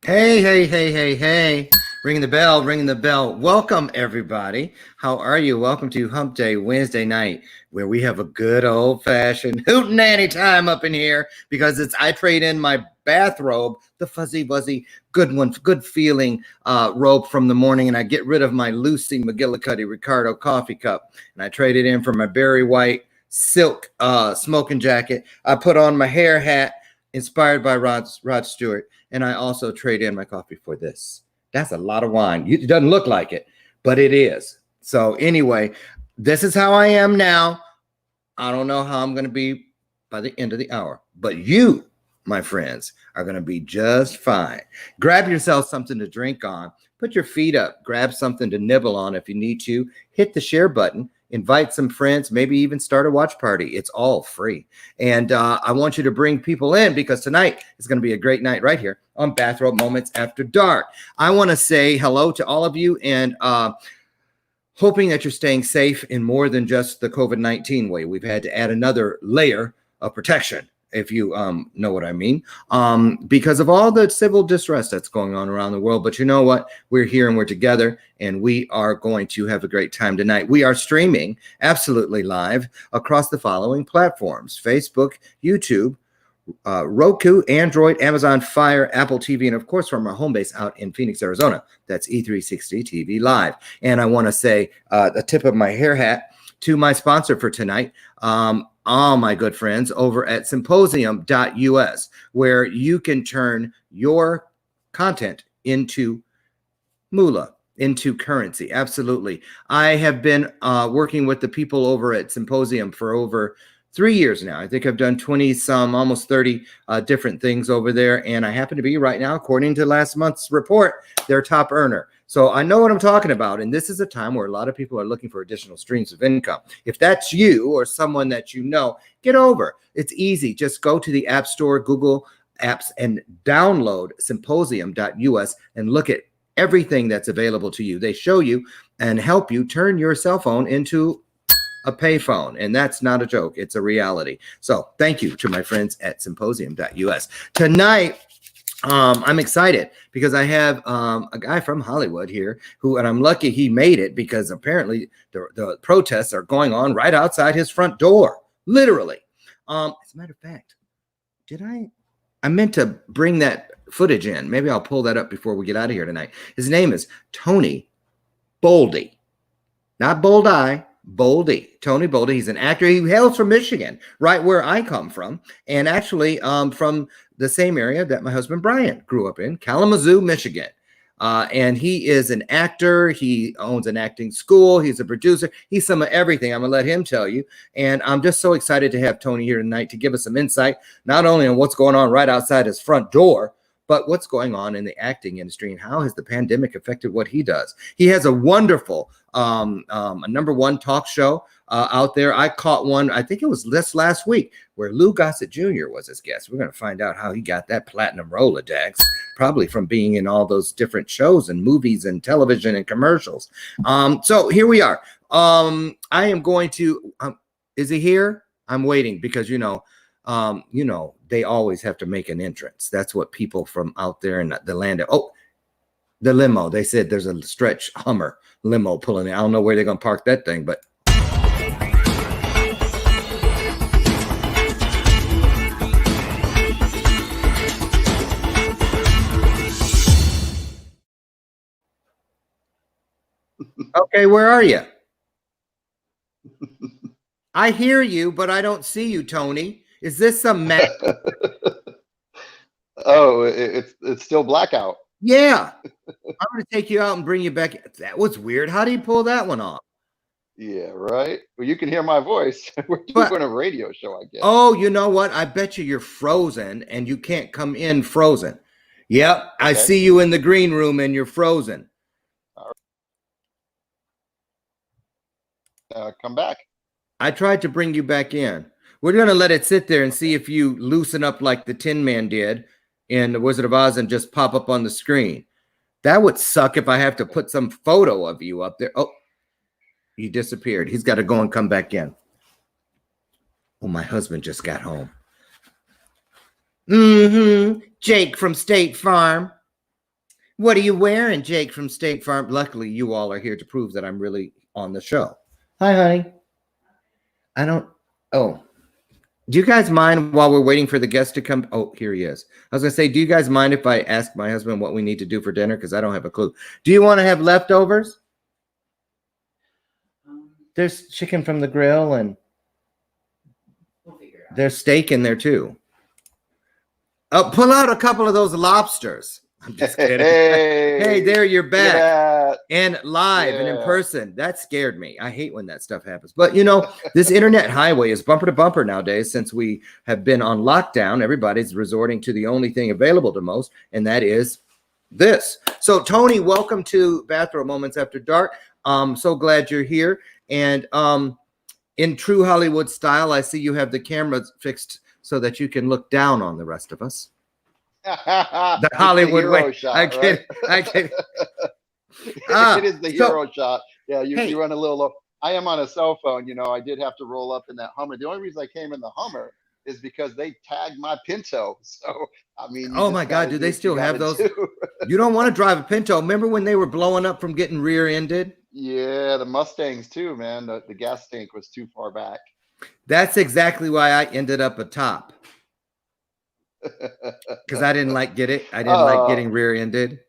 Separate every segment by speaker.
Speaker 1: Hey, hey, hey, hey, hey. Ringing the bell, ringing the bell. Welcome, everybody. How are you? Welcome to Hump Day Wednesday night, where we have a good old fashioned hootenanny time up in here because I trade in my bathrobe, the fuzzy, wuzzy, good one, good feeling robe from the morning, and I get rid of my Lucy McGillicuddy Ricardo coffee cup, and I trade it in for my berry white silk smoking jacket. I put on my hair hat inspired by Rod Stewart, and I also trade in my coffee for this. That's a lot of wine. It doesn't look like it, but it is. So anyway, this is how I am now. I don't know how I'm going to be by the end of the hour, but you, my friends, are going to be just fine. Grab yourself something to drink on. Put your feet up. Grab something to nibble on if you need to. Hit the share button. Invite some friends, maybe even start a watch party. It's all free. And I want you to bring people in because tonight is going to be a great night right here on Bathrobe Moments After Dark. I want to say hello to all of you and hoping that you're staying safe in more than just the COVID-19 way. We've had to add another layer of protection, if you know what I mean, because of all the civil distress that's going on around the world. But you know what? We're here and we're together, and we are going to have a great time tonight. We are streaming absolutely live across the following platforms: Facebook, YouTube, Roku, Android, Amazon Fire, Apple TV, and of course from our home base out in Phoenix, Arizona. That's E360 TV Live. And I want to say the tip of my hair hat to my sponsor for tonight, all my good friends over at symposium.us, where you can turn your content into moolah, into currency. Absolutely. I have been working with the people over at Symposium for over 3 years now. I think I've done 20 some, almost 30 different things over there. And I happen to be right now, according to last month's report, their top earner. So I know what I'm talking about. And this is a time where a lot of people are looking for additional streams of income. If that's you or someone that you know, get over. It's easy. Just go to the App Store, Google Apps, and download symposium.us and look at everything that's available to you. They show you and help you turn your cell phone into a payphone, and that's not a joke. It's a reality. So thank you to my friends at symposium.us. Tonight, I'm excited because I have a guy from Hollywood here who, and I'm lucky he made it because apparently the protests are going on right outside his front door, literally. As a matter of fact, I meant to bring that footage in. Maybe I'll pull that up before we get out of here tonight. His name is Tony Boldy, not Bold Eye. Boldy, Tony Boldy. He's an actor. He hails from Michigan, right where I come from, and actually from the same area that my husband Brian grew up in, Kalamazoo, Michigan. And he is an actor. He owns an acting school. He's a producer. He's some of everything. I'm going to let him tell you. And I'm just so excited to have Tony here tonight to give us some insight, not only on what's going on right outside his front door, but what's going on in the acting industry and how has the pandemic affected what he does. He has a wonderful #1 talk show out there. I caught one, I think it was this last week, where Lou Gossett Jr. was his guest. We're going to find out how he got that platinum Rolodex, probably from being in all those different shows and movies and television and commercials. So here we are. I am going to, is he here? I'm waiting because, they always have to make an entrance. That's what people from out there in the land of, the limo. They said there's a stretch Hummer limo pulling in. I don't know where they're going to park that thing, but. Okay, where are you? I hear you, but I don't see you, Tony. Is this some map?
Speaker 2: Oh, it's still blackout.
Speaker 1: Yeah. I'm going to take you out and bring you back. That was weird. How do you pull that one off?
Speaker 2: Yeah, right. Well, you can hear my voice. We're doing a radio show, I guess.
Speaker 1: Oh, you know what? I bet you're frozen and you can't come in frozen. Yep. Okay. I see you in the green room and you're frozen.
Speaker 2: All right. Come back.
Speaker 1: I tried to bring you back in. We're going to let it sit there and see if you loosen up like the Tin Man did in The Wizard of Oz and just pop up on the screen. That would suck if I have to put some photo of you up there. Oh, he disappeared. He's got to go and come back in. Oh, my husband just got home. Jake from State Farm. What are you wearing, Jake from State Farm? Luckily, you all are here to prove that I'm really on the show. Hi, honey. I don't. Oh, do you guys mind while we're waiting for the guest to come? Oh, here he is. I was going to say, do you guys mind if I ask my husband what we need to do for dinner? Because I don't have a clue. Do you want to have leftovers? There's chicken from the grill and there's steak in there too. Oh, pull out a couple of those lobsters. I'm just kidding. Hey, there you're back and live and in person. That scared me. I hate when that stuff happens. But you know, this internet highway is bumper to bumper nowadays. Since we have been on lockdown, everybody's resorting to the only thing available to most, and that is this. So, Tony, welcome to Bathrobe Moments After Dark. So glad you're here. And in true Hollywood style, I see you have the cameras fixed so that you can look down on the rest of us. The Hollywood way.
Speaker 2: Shot,
Speaker 1: I get it.
Speaker 2: It is the hero shot. Yeah, you run a little low. I am on a cell phone. You know, I did have to roll up in that Hummer. The only reason I came in the Hummer is because they tagged my Pinto. So, I mean,
Speaker 1: oh my God, do they still have those? You don't want to drive a Pinto. Remember when they were blowing up from getting rear-ended?
Speaker 2: Yeah, the Mustangs too, man. The gas tank was too far back.
Speaker 1: That's exactly why I ended up atop. Because I didn't like getting rear-ended.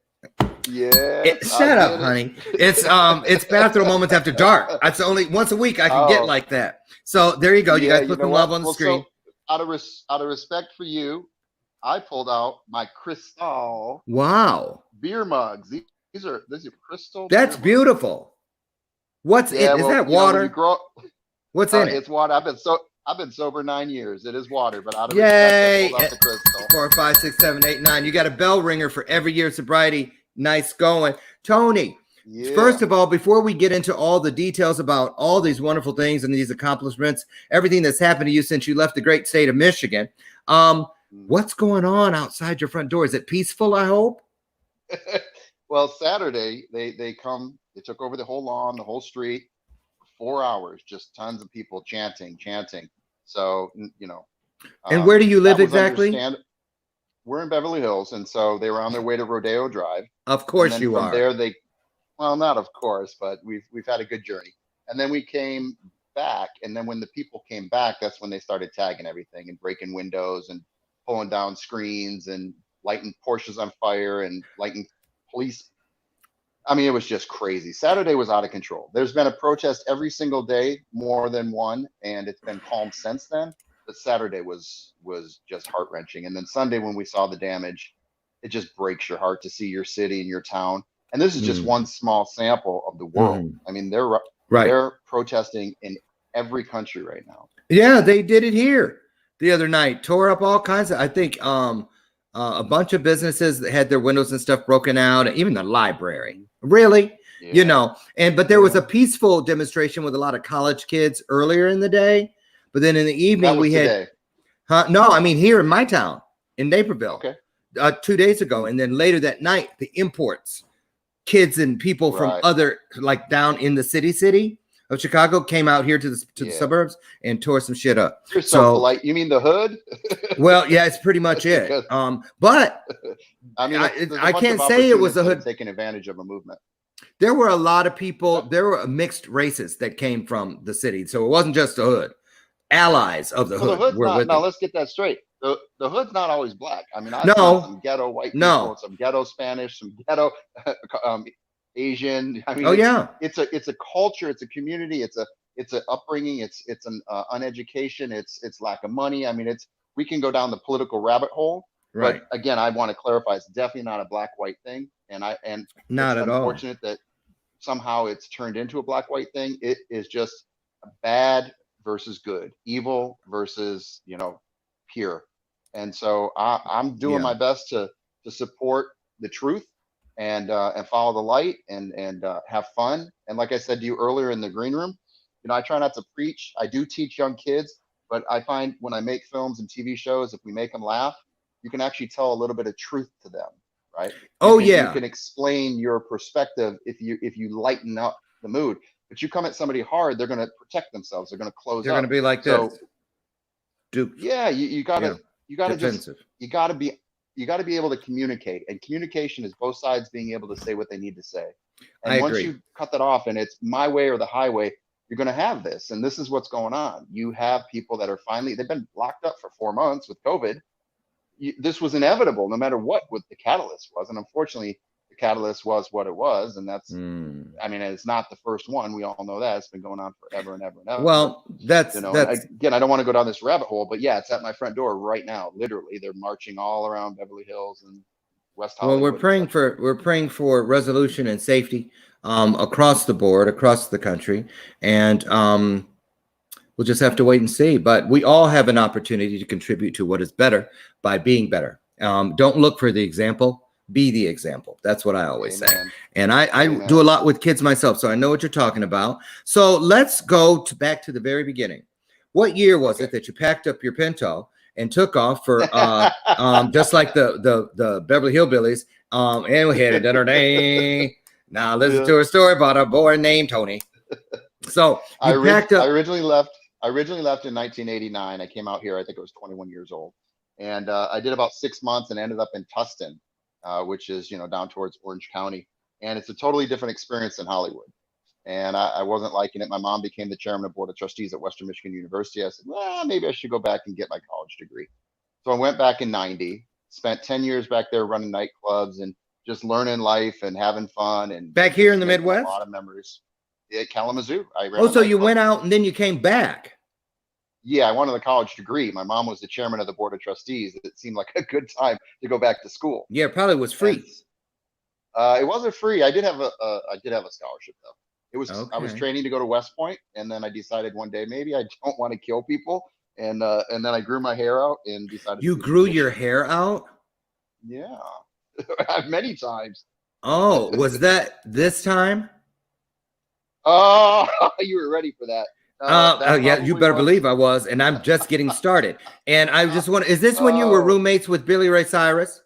Speaker 2: Yeah.
Speaker 1: Shut up, honey. It's Bathrobe Moments After Dark. That's only once a week I can get like that. So there you go. You guys put some love on the screen.
Speaker 2: So out of respect for you, I pulled out my Cristal.
Speaker 1: Wow.
Speaker 2: Beer mugs. These are crystal.
Speaker 1: That's beautiful. What's it? Is that water? What's in it?
Speaker 2: It's water. I've been sober 9 years. It is water, but out of respect, I pulled out the Cristal.
Speaker 1: 4, 5, 6, 7, 8, 9. You got a bell ringer for every year of sobriety. Nice going, Tony. Yeah. First of all, before we get into all the details about all these wonderful things and these accomplishments, everything that's happened to you since you left the great state of Michigan, what's going on outside your front door? Is it peaceful? I hope.
Speaker 2: Well, Saturday they took over the whole lawn, the whole street, 4 hours, just tons of people chanting. So, you know.
Speaker 1: And where do you live exactly?
Speaker 2: We're in Beverly Hills, and so they were on their way to Rodeo Drive.
Speaker 1: Of course you are.
Speaker 2: From there, well, not of course, but we've had a good journey. And then we came back, and then when the people came back, that's when they started tagging everything and breaking windows and pulling down screens and lighting Porsches on fire and lighting police. I mean, it was just crazy. Saturday was out of control. There's been a protest every single day, more than one, and it's been calm since then. But Saturday was just heart-wrenching. And then Sunday, when we saw the damage, it just breaks your heart to see your city and your town. And this is just one small sample of the world. I mean, they're protesting in every country right now.
Speaker 1: Yeah, they did it here the other night. Tore up all kinds of, I think, a bunch of businesses that had their windows and stuff broken out, even the library. Really? Yeah. You know, but there was a peaceful demonstration with a lot of college kids earlier in the day. But then in the evening we had, no, I mean here in my town, in Naperville, 2 days ago. And then later that night, the imports, kids and people from other, like down in the city of Chicago came out here to the suburbs and tore some shit up.
Speaker 2: You're so polite. You mean the hood?
Speaker 1: Well, yeah, it's pretty much it. But
Speaker 2: I mean,
Speaker 1: I can't say it was the hood
Speaker 2: taking advantage of a movement.
Speaker 1: There were a lot of people. There were mixed races that came from the city. So it wasn't just the hood. Allies of the hood were with them.
Speaker 2: Now let's get that straight. The hood's not always black. I mean, I saw some ghetto white people, some ghetto Spanish, some ghetto Asian. I mean, it's a culture, it's a community, it's an upbringing, it's an uneducation, it's lack of money. I mean, we can go down the political rabbit hole. Right. But again, I want to clarify, it's definitely not a black-white thing, and
Speaker 1: not at all.
Speaker 2: Unfortunate that somehow it's turned into a black-white thing. It is just bad versus good, evil versus, pure. And so I'm doing my best to support the truth and follow the light and have fun. And like I said to you earlier in the green room, I try not to preach. I do teach young kids, but I find when I make films and TV shows, if we make them laugh, you can actually tell a little bit of truth to them, right? You can explain your perspective if you lighten up the mood. But you come at somebody hard, they're going to protect themselves. They're going to close up.
Speaker 1: They're going to be like this.
Speaker 2: Yeah, you got to be you got to be able to communicate, and communication is both sides being able to say what they need to say.
Speaker 1: I
Speaker 2: And once
Speaker 1: agree.
Speaker 2: you cut that off and it's my way or the highway, you're going to have this. And this is what's going on. You have people that are finally, they've been locked up for 4 months with COVID. This was inevitable no matter what the catalyst was. And unfortunately, the catalyst was what it was. And that's,
Speaker 1: Mm.
Speaker 2: I mean, it's not the first one. We all know that. It's been going on forever and ever and ever.
Speaker 1: Well, that's
Speaker 2: And
Speaker 1: that's
Speaker 2: again, I don't want to go down this rabbit hole, but yeah, it's at my front door right now. Literally, they're marching all around Beverly Hills and West
Speaker 1: well,
Speaker 2: Hollywood, etc.
Speaker 1: we're praying for resolution and safety across the board, across the country, and we'll just have to wait and see. But we all have an opportunity to contribute to what is better by being better. Don't look for the example. Be the example. That's what I always say. And I do a lot with kids myself, so I know what you're talking about. So let's go back to the very beginning. What year was it that you packed up your Pinto and took off for just like the Beverly Hillbillies? And we headed dinner day. Now listen to a story about a boy named Tony. So you packed up.
Speaker 2: I originally left in 1989. I came out here, I think I was 21 years old. And I did about 6 months and ended up in Tustin, which is, down towards Orange County. And it's a totally different experience than Hollywood. And I wasn't liking it. My mom became the chairman of board of trustees at Western Michigan University. I said, well, maybe I should go back and get my college degree. So I went back in 90, spent 10 years back there running nightclubs and just learning life and having fun. And
Speaker 1: back here in the Midwest?
Speaker 2: A lot of memories. Yeah, Kalamazoo.
Speaker 1: So you went out and then you came back.
Speaker 2: Yeah, I wanted a college degree. My mom was the chairman of the board of trustees. It seemed like a good time to go back to school.
Speaker 1: Yeah, it probably was free.
Speaker 2: It wasn't free. I did have a scholarship though. It was I was training to go to West Point, and then I decided one day maybe I don't want to kill people, and then I grew my hair out and decided.
Speaker 1: You grew your hair out?
Speaker 2: Yeah, many times.
Speaker 1: Oh, was that this time?
Speaker 2: Oh, you were ready for that.
Speaker 1: Yeah, you better believe I was, and I'm just getting started. And I just want is this when you were roommates with Billy Ray Cyrus?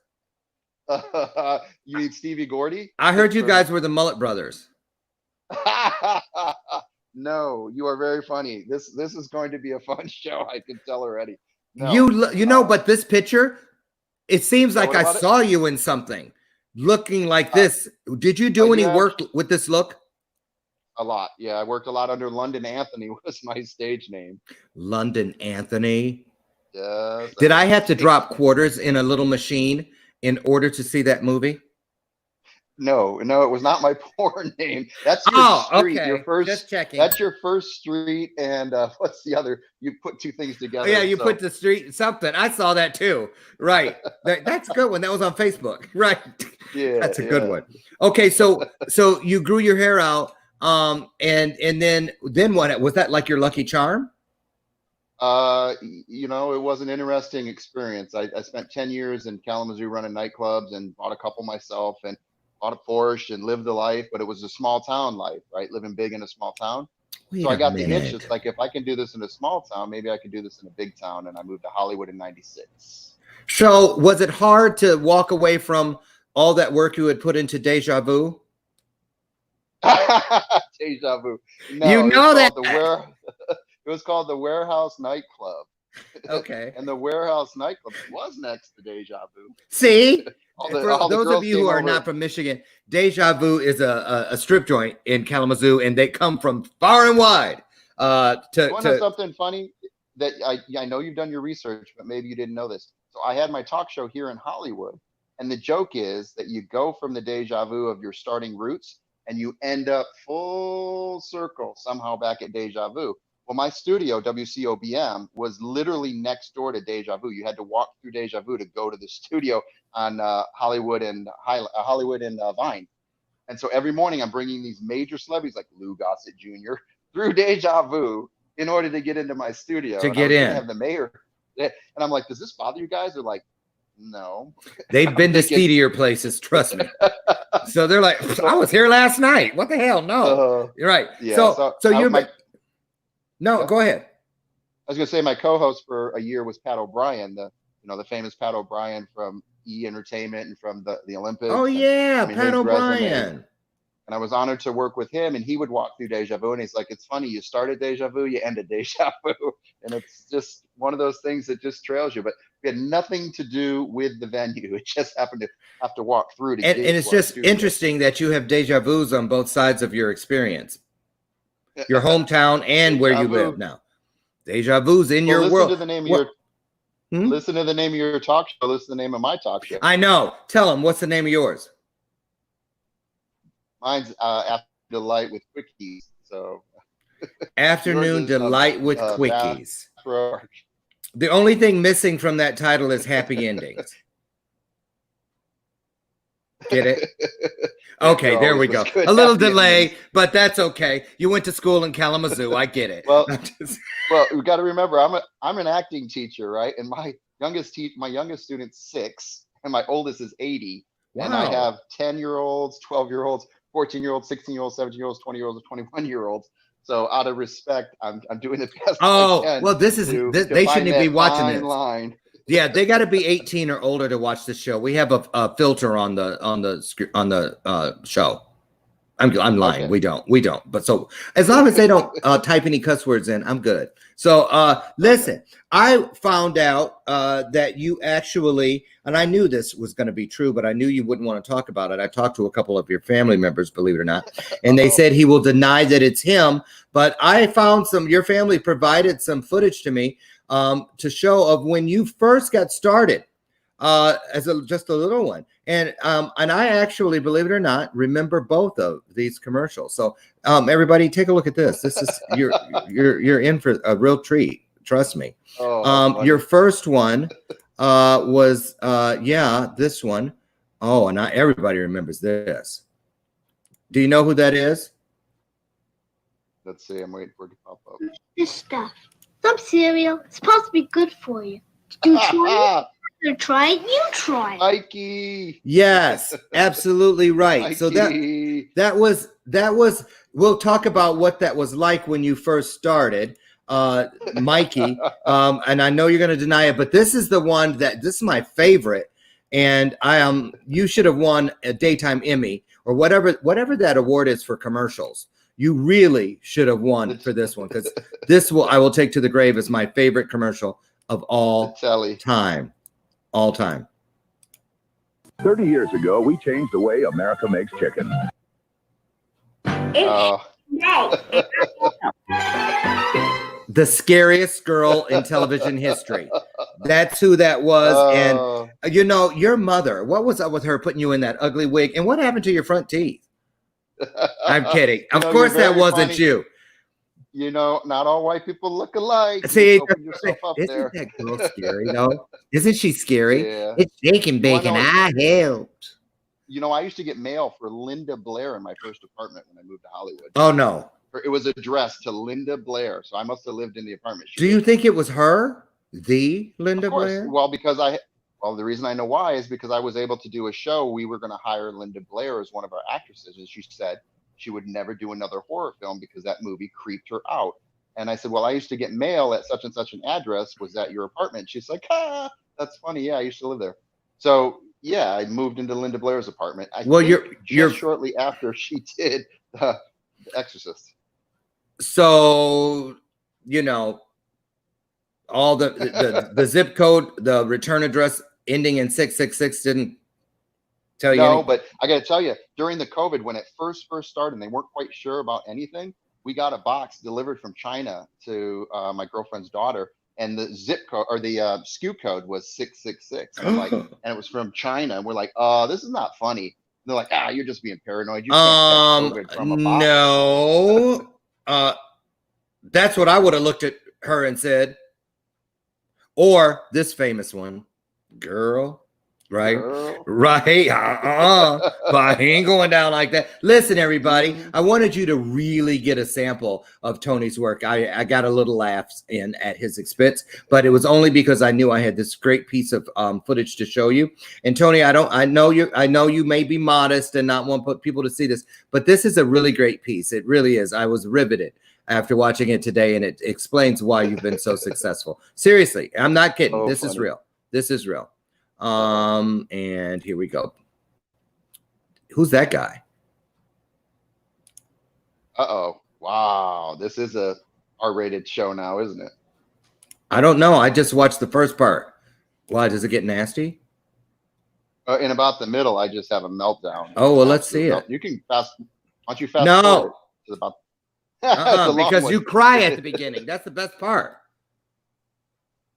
Speaker 2: You need Stevie Gordy?
Speaker 1: I heard you guys were the Mullet Brothers.
Speaker 2: No, you are very funny. This is going to be a fun show. I can tell already. No,
Speaker 1: you know, but this picture, it seems like I saw you in something looking like this. Did you do any work with this look?
Speaker 2: A lot. Yeah, I worked a lot under London Anthony was my stage name.
Speaker 1: London Anthony.
Speaker 2: Yes.
Speaker 1: Did I have to drop quarters in a little machine in order to see that movie?
Speaker 2: No, it was not my porn name. That's your street.
Speaker 1: Okay.
Speaker 2: Your first.
Speaker 1: Just checking.
Speaker 2: That's your first street, and what's the other? You put two things together.
Speaker 1: Oh, yeah, you put the street something. I saw that too. Right. That's a good one. That was on Facebook. Right.
Speaker 2: Yeah,
Speaker 1: that's a good one. Okay, so you grew your hair out, and then what? Was that like your lucky charm?
Speaker 2: It was an interesting experience. I spent 10 years in Kalamazoo running nightclubs and bought a couple myself and bought a Porsche and lived the life, but it was a small town life, right? Living big in a small town. So I got the itch. It's like, if I can do this in a small town, maybe I can do this in a big town. And I moved to Hollywood in 96.
Speaker 1: So was it hard to walk away from all that work you had put into Deja Vu?
Speaker 2: Deja Vu. No,
Speaker 1: you know that.
Speaker 2: It was called the Warehouse Nightclub.
Speaker 1: Okay.
Speaker 2: And the Warehouse Nightclub was next to Deja Vu.
Speaker 1: See? For those of you who are not from Michigan, Deja Vu is a strip joint in Kalamazoo, and they come from far and wide.
Speaker 2: To something funny that I know you've done your research, but maybe you didn't know this. So I had my talk show here in Hollywood, and the joke is that you go from the Deja Vu of your starting roots, and you end up full circle somehow back at Deja Vu. Well, my studio, WCOBM, was literally next door to Deja Vu. You had to walk through Deja Vu to go to the studio on Hollywood and Vine. And so every morning I'm bringing these major celebrities like Lou Gossett Jr. through Deja Vu in order to get into my studio.
Speaker 1: To get in.
Speaker 2: Have the mayor. And I'm like, does this bother you guys? They're like, no.
Speaker 1: They've been to seedier places, trust me. So they're like, I was here last night. What the hell? No. You're right.
Speaker 2: Yeah,
Speaker 1: so you're No, go ahead.
Speaker 2: I was going to say my co-host for a year was Pat O'Brien, the famous Pat O'Brien from E! Entertainment and from the Olympics.
Speaker 1: Oh yeah, Pat O'Brien.
Speaker 2: And and I was honored to work with him. And he would walk through Deja Vu, and he's like, "It's funny, you started Deja Vu, you ended Deja Vu," and it's just one of those things that just trails you. But we had nothing to do with the venue; it just happened to have to walk through to
Speaker 1: And
Speaker 2: get
Speaker 1: it's
Speaker 2: to our
Speaker 1: just
Speaker 2: studio.
Speaker 1: interesting that you have deja vus on both sides of your experience, your hometown and where you live now. Deja vus in your
Speaker 2: listen
Speaker 1: world.
Speaker 2: To the name of your,
Speaker 1: Hmm?
Speaker 2: Listen to the name of your talk show. Listen to the name of my talk show.
Speaker 1: I know. Tell them, what's the name of yours?
Speaker 2: Mine's After Delight with Quickies. So
Speaker 1: Afternoon Delight with Quickies.
Speaker 2: Bathrobe.
Speaker 1: The only thing missing from that title is happy endings. Get it? Okay, there we go. A little delay, endings. But that's okay. You went to school in Kalamazoo. I get it.
Speaker 2: Well, we got to remember, I'm an acting teacher, right? And my youngest student's 6, and my oldest is 80. Wow. And I have 10-year-olds, 12-year-olds, 14-year-olds, 16-year-olds, 17-year-olds, 20-year-olds, and 21-year-olds. So out of respect, I'm doing the best I can.
Speaker 1: Well, this is they shouldn't be watching this. Line. Yeah, they got to be 18 or older to watch the show. We have a filter on the show. I'm lying. Okay. We don't. But so as long as they don't type any cuss words in, I'm good. So listen, I found out that you actually, and I knew this was going to be true, but I knew you wouldn't want to talk about it. I talked to a couple of your family members, believe it or not, and they said he will deny that it's him. But I found your family provided some footage to me to show of when you first got started as just a little one. And I actually, believe it or not, remember both of these commercials. So everybody, take a look at this. This is you're in for a real treat. Trust me. Your first one was this one. Oh, and not everybody remembers this. Do you know who that is?
Speaker 2: Let's see. I'm waiting for it to pop up.
Speaker 3: This stuff. Some cereal. It's supposed to be good for you. Do you try it? Try it. You try it.
Speaker 2: Mikey.
Speaker 1: Yes, absolutely right. Mikey. So that was. We'll talk about what that was like when you first started, Mikey. And I know you're going to deny it, but this is the one this is my favorite. And you should have won a daytime Emmy or whatever that award is for commercials. You really should have won for this one, because I will take to the grave as my favorite commercial of all time. All time.
Speaker 4: 30 years ago, we changed the way America makes chicken.
Speaker 1: The scariest girl in television history. That's who that was. And your mother, what was up with her putting you in that ugly wig? And what happened to your front teeth? I'm kidding. Of course that wasn't you.
Speaker 2: Not all white people look alike.
Speaker 1: See, isn't that girl scary though? Isn't she scary? Yeah. It's shaking bacon. I helped.
Speaker 2: I used to get mail for Linda Blair in my first apartment when I moved to Hollywood.
Speaker 1: Oh no.
Speaker 2: It was addressed to Linda Blair, so I must have lived in the apartment.
Speaker 1: Do you think it was her? The Linda Blair?
Speaker 2: Well, the reason I know why is because I was able to do a show. We were going to hire Linda Blair as one of our actresses, and she said she would never do another horror film because that movie creeped her out. And I said, well, I used to get mail at such and such an address. Was that your apartment? She's like, that's funny. Yeah, I used to live there. So yeah, I moved into Linda Blair's apartment. You're shortly after she did The Exorcist.
Speaker 1: So, all the zip code, the return address ending in 666 didn't tell you anything?
Speaker 2: No, but I got to tell you, during the COVID, when it first started and they weren't quite sure about anything, we got a box delivered from China to my girlfriend's daughter, and the zip code or the SKU code was 666. And it was from China. And we're like, this is not funny. And they're like, you're just being paranoid. You can't get COVID from a box.
Speaker 1: No. That's what I would have looked at her and said. Or this famous one, girl, right? Girl. Right. But I ain't going down like that. Listen, everybody, I wanted you to really get a sample of Tony's work. I got a little laughs in at his expense, but it was only because I knew I had this great piece of footage to show you. And Tony, I know you may be modest and not want people to see this, but this is a really great piece. It really is. I was riveted after watching it today, and it explains why you've been so successful. Seriously, I'm not kidding. This is real. This is real. And here we go. Who's that guy?
Speaker 2: Uh-oh. Wow. This is a R-rated show now, isn't it?
Speaker 1: I don't know. I just watched the first part. Why, does it get nasty?
Speaker 2: In about the middle, I just have a meltdown.
Speaker 1: Oh, well,
Speaker 2: An
Speaker 1: let's
Speaker 2: absolute
Speaker 1: see
Speaker 2: melt-
Speaker 1: it.
Speaker 2: You can fast. Why don't you fast forward
Speaker 1: No,
Speaker 2: to about? It's a long
Speaker 1: because
Speaker 2: one.
Speaker 1: you cry at the beginning. That's the best part.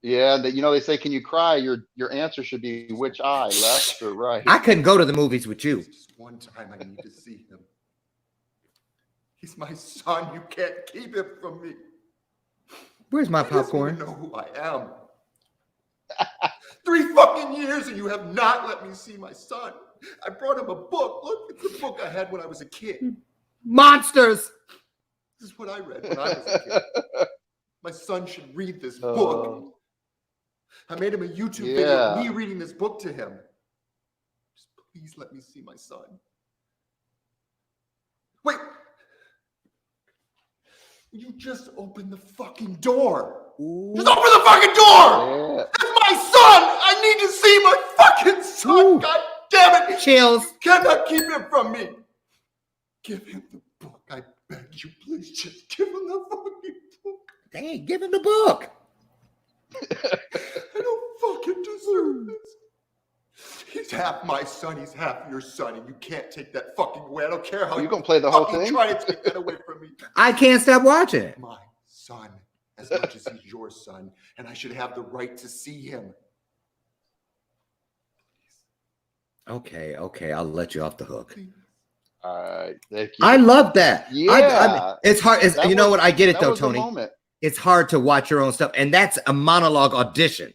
Speaker 2: Yeah, they say, can you cry? Your answer should be which eye, left or right?
Speaker 1: I couldn't go to the movies with you.
Speaker 5: Just one time I need to see him. He's my son. You can't keep him from me.
Speaker 1: Where's my
Speaker 5: He doesn't
Speaker 1: popcorn?
Speaker 5: even know who I am. 3 fucking years and you have not let me see my son. I brought him a book. Look, it's a book I had when I was a kid.
Speaker 1: Monsters.
Speaker 5: This is what I read when I was a kid. My son should read this book. I made him a YouTube video of me reading this book to him. Just please let me see my son. Wait. You just opened the fucking door.
Speaker 1: Ooh.
Speaker 5: Just open the fucking door!
Speaker 2: Yeah.
Speaker 5: That's my son! I need to see my fucking son!
Speaker 1: Ooh.
Speaker 5: God damn it!
Speaker 1: Chills.
Speaker 5: You cannot keep him from me! Give him the book. I beg you, please just give him the fucking book.
Speaker 1: Dang, give him the book.
Speaker 5: I don't fucking deserve this. He's half my son, he's half your son, and you can't take that fucking away. I don't care how
Speaker 2: You gonna play the whole
Speaker 5: fucking
Speaker 2: thing?
Speaker 5: try to take that away from me.
Speaker 1: I can't stop watching it.
Speaker 5: My son, as much as he's your son, and I should have the right to see him.
Speaker 1: Okay, I'll let you off the hook.
Speaker 5: Please.
Speaker 2: All right. Thank you.
Speaker 1: I love that.
Speaker 2: Yeah.
Speaker 1: It's hard.
Speaker 2: That
Speaker 1: You know
Speaker 2: was-
Speaker 1: what? I get it
Speaker 2: that
Speaker 1: though,
Speaker 2: was the
Speaker 1: Tony.
Speaker 2: moment.
Speaker 1: It's hard to watch your own stuff, and that's a monologue audition.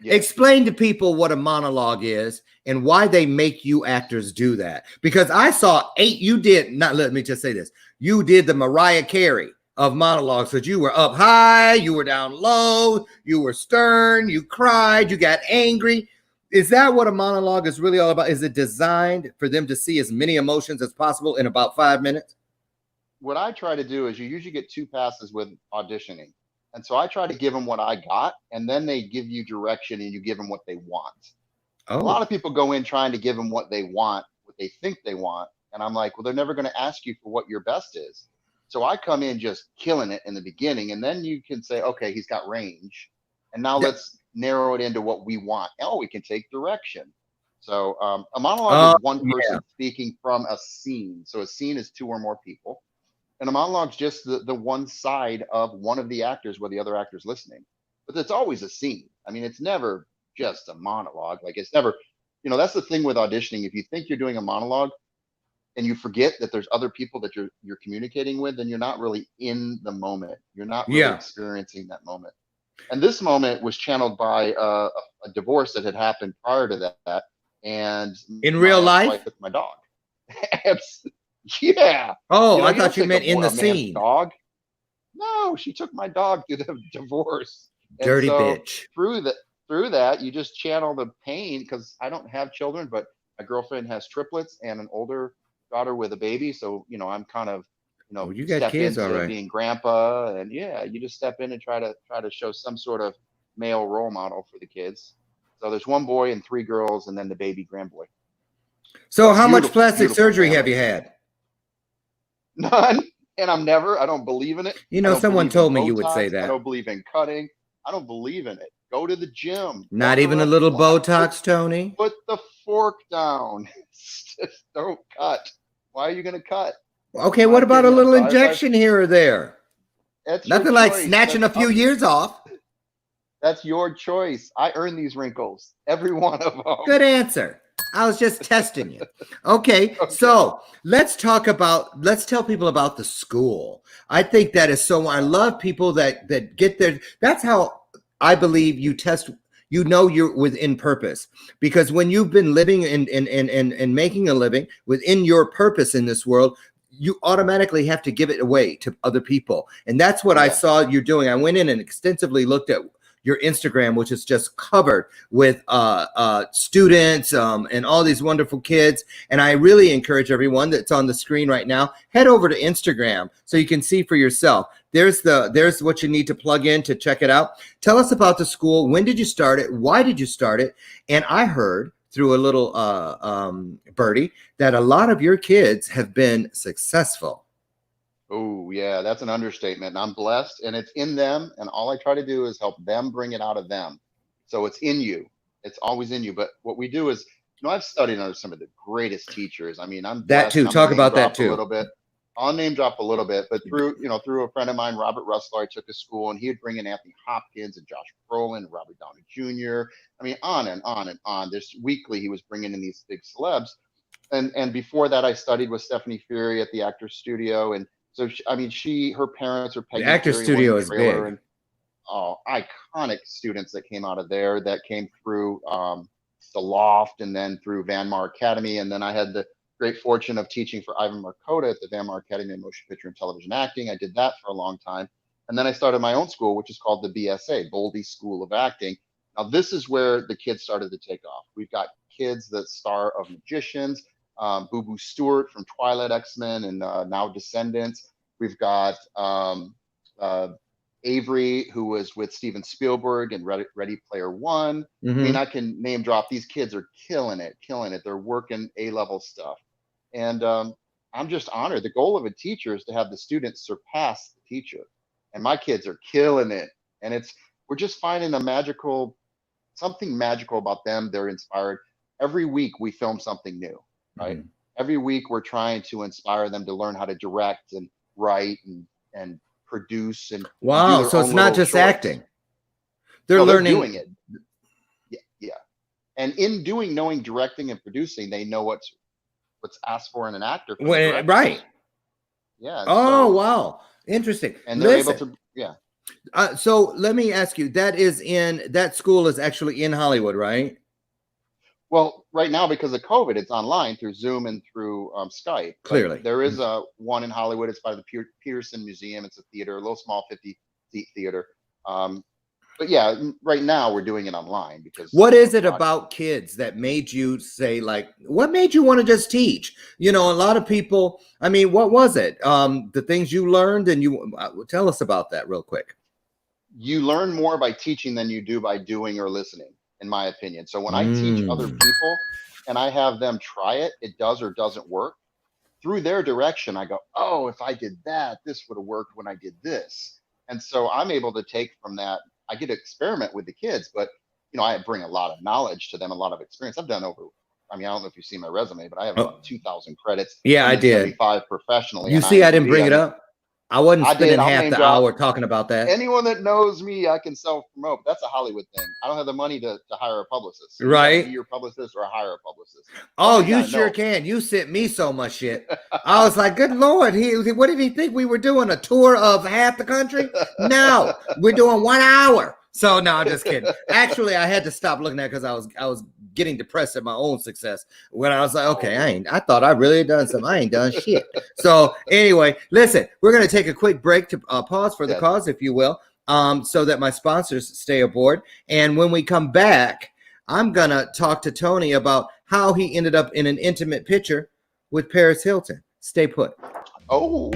Speaker 2: Yeah.
Speaker 1: Explain to people what a monologue is and why they make you actors do that. Because I saw you did not, let me just say this. You did the Mariah Carey of monologues, because you were up high, you were down low, you were stern, you cried, you got angry. Is that what a monologue is really all about? Is it designed for them to see as many emotions as possible in about 5 minutes?
Speaker 2: What I try to do is you usually get 2 passes with auditioning. And so I try to give them what I got, and then they give you direction and you give them what they want. A lot of people go in trying to give them what they want, what they think they want. And I'm like, well, they're never going to ask you for what your best is. So I come in just killing it in the beginning, and then you can say, okay, he's got range. And now let's narrow it into what we want. Oh, we can take direction. So a monologue is one person speaking from a scene. So a scene is 2 or more people. And a monologue's just the one side of one of the actors where the other actor's listening. But it's always a scene. I mean, it's never just a monologue. Like, it's never, that's the thing with auditioning. If you think you're doing a monologue and you forget that there's other people that you're communicating with, then you're not really in the moment. You're not really experiencing that moment. And this moment was channeled by a divorce that had happened prior to that. And
Speaker 1: in real life
Speaker 2: with my dog. Yeah.
Speaker 1: Oh, I thought you meant in the scene.
Speaker 2: Dog. No, she took my dog through the divorce.
Speaker 1: Dirty bitch.
Speaker 2: Through that, you just channel the pain, because I don't have children, but my girlfriend has triplets and an older daughter with a baby. So, I'm kind of,
Speaker 1: you got kids, all right.
Speaker 2: Being grandpa, and you just step in and try to show some sort of male role model for the kids. So there's 1 boy and 3 girls, and then the baby grandboy.
Speaker 1: So how much plastic surgery have you had?
Speaker 2: None. And I don't believe in it.
Speaker 1: Someone told me you would say that.
Speaker 2: I don't believe in cutting. I don't believe in it. Go to the gym.
Speaker 1: Not even a little Botox, Tony?
Speaker 2: Put the fork down. Just don't cut. Why are you going to cut?
Speaker 1: Okay, what about a little injection here or there? Nothing like snatching a few years off.
Speaker 2: That's your choice. I earn these wrinkles. Every one of them.
Speaker 1: Good answer. I was just testing you. Okay, so let's tell people about the school. I think that is so, I love people that get there. That's how I believe you test, you're within purpose. Because when you've been living and making a living within your purpose in this world, you automatically have to give it away to other people. And that's what I saw you doing. I went in and extensively looked at your Instagram, which is just covered with students and all these wonderful kids. And I really encourage everyone that's on the screen right now, head over to Instagram so you can see for yourself. There's what you need to plug in to check it out. Tell us about the school. When did you start it? Why did you start it? And I heard through a little birdie that a lot of your kids have been successful.
Speaker 2: Oh, yeah, that's an understatement. And I'm blessed, and it's in them. And all I try to do is help them bring it out of them. So it's in you. It's always in you. But what we do is, I've studied under some of the greatest teachers. I mean, I'm
Speaker 1: That
Speaker 2: blessed,
Speaker 1: too.
Speaker 2: and I'm
Speaker 1: Talk
Speaker 2: gonna
Speaker 1: about
Speaker 2: name
Speaker 1: that
Speaker 2: drop
Speaker 1: too.
Speaker 2: a little bit. I'll name drop a little bit, but through a friend of mine, Robert Russell, I took to school, and he would bring in Anthony Hopkins and Josh Brolin, Robert Downey Jr. I mean, on and on and on. This weekly, he was bringing in these big celebs. And before that, I studied with Stephanie Fury at the Actors Studio, and so her parents are Peggy
Speaker 1: The Actors
Speaker 2: Fury,
Speaker 1: Studio
Speaker 2: William
Speaker 1: is
Speaker 2: Traylor,
Speaker 1: big.
Speaker 2: and iconic students that came out of there, that came through the Loft, and then through Van Mar Academy, and then I had the great fortune of teaching for Ivan Markota at the Van Mar Academy of Motion Picture and Television Acting. I did that for a long time, and then I started my own school, which is called the BSA, Boldy School of Acting. Now this is where the kids started to take off. We've got kids that star of Magicians, Boo Boo Stewart from Twilight, X-Men, and now Descendants. We've got Avery, who was with Steven Spielberg and Ready Player One. I mean, I can name drop. These kids are killing it. They're working A-level stuff. And I'm just honored. The goal of a teacher is to have the students surpass the teacher. And my kids are killing it. And we're just finding something magical about them. They're inspired. Every week we film something new, right? Every week we're trying to inspire them to learn how to direct and write and produce and
Speaker 1: wow.
Speaker 2: do their
Speaker 1: So
Speaker 2: own
Speaker 1: it's not
Speaker 2: little
Speaker 1: just
Speaker 2: shorts.
Speaker 1: acting. They're learning.
Speaker 2: They're doing it. Yeah. And in knowing directing and producing, they know what's asked for in an actor.
Speaker 1: Right.
Speaker 2: Yeah.
Speaker 1: Oh, wow. Interesting.
Speaker 2: And they're able to, yeah.
Speaker 1: So let me ask you, that school is actually in Hollywood, right?
Speaker 2: Well, right now, because of COVID, it's online through Zoom and through Skype.
Speaker 1: Clearly.
Speaker 2: But there is one in Hollywood. It's by the Peterson Museum. It's a theater, a little small 50-seat theater. But yeah, right now we're doing it online because.
Speaker 1: What is it about kids that made you say, like, what made you want to just teach? A lot of people, I mean, what was it? The things you learned, and you tell us about that real quick.
Speaker 2: You learn more by teaching than you do by doing or listening, in my opinion. So when I teach other people and I have them try it, it does or doesn't work. Through their direction, I go, oh, if I did that, this would have worked when I did this. And so I'm able to take from that. I get to experiment with the kids, but I bring a lot of knowledge to them, a lot of experience. I've done I don't know if you've seen my resume, but I have about 2,000 credits.
Speaker 1: Yeah, I did.
Speaker 2: 75 professionally.
Speaker 1: You see, I didn't bring it up. I wasn't spending half the hour talking about that.
Speaker 2: Anyone that knows me, I can self-promote. That's a Hollywood thing. I don't have the money to hire a publicist. So
Speaker 1: right.
Speaker 2: Be your publicist or hire a publicist.
Speaker 1: Oh, you sure can. You sent me so much shit. I was like, good Lord. What did he think we were doing? A tour of half the country? No, we're doing 1 hour. So no, I'm just kidding. Actually, I had to stop looking at it because I was getting depressed at my own success when I was like, okay, I thought I really had done something. I ain't done shit. So anyway, listen, we're going to take a quick break to pause for the cause, if you will, so that my sponsors stay aboard. And when we come back, I'm going to talk to Tony about how he ended up in an intimate picture with Paris Hilton. Stay put.
Speaker 2: Oh,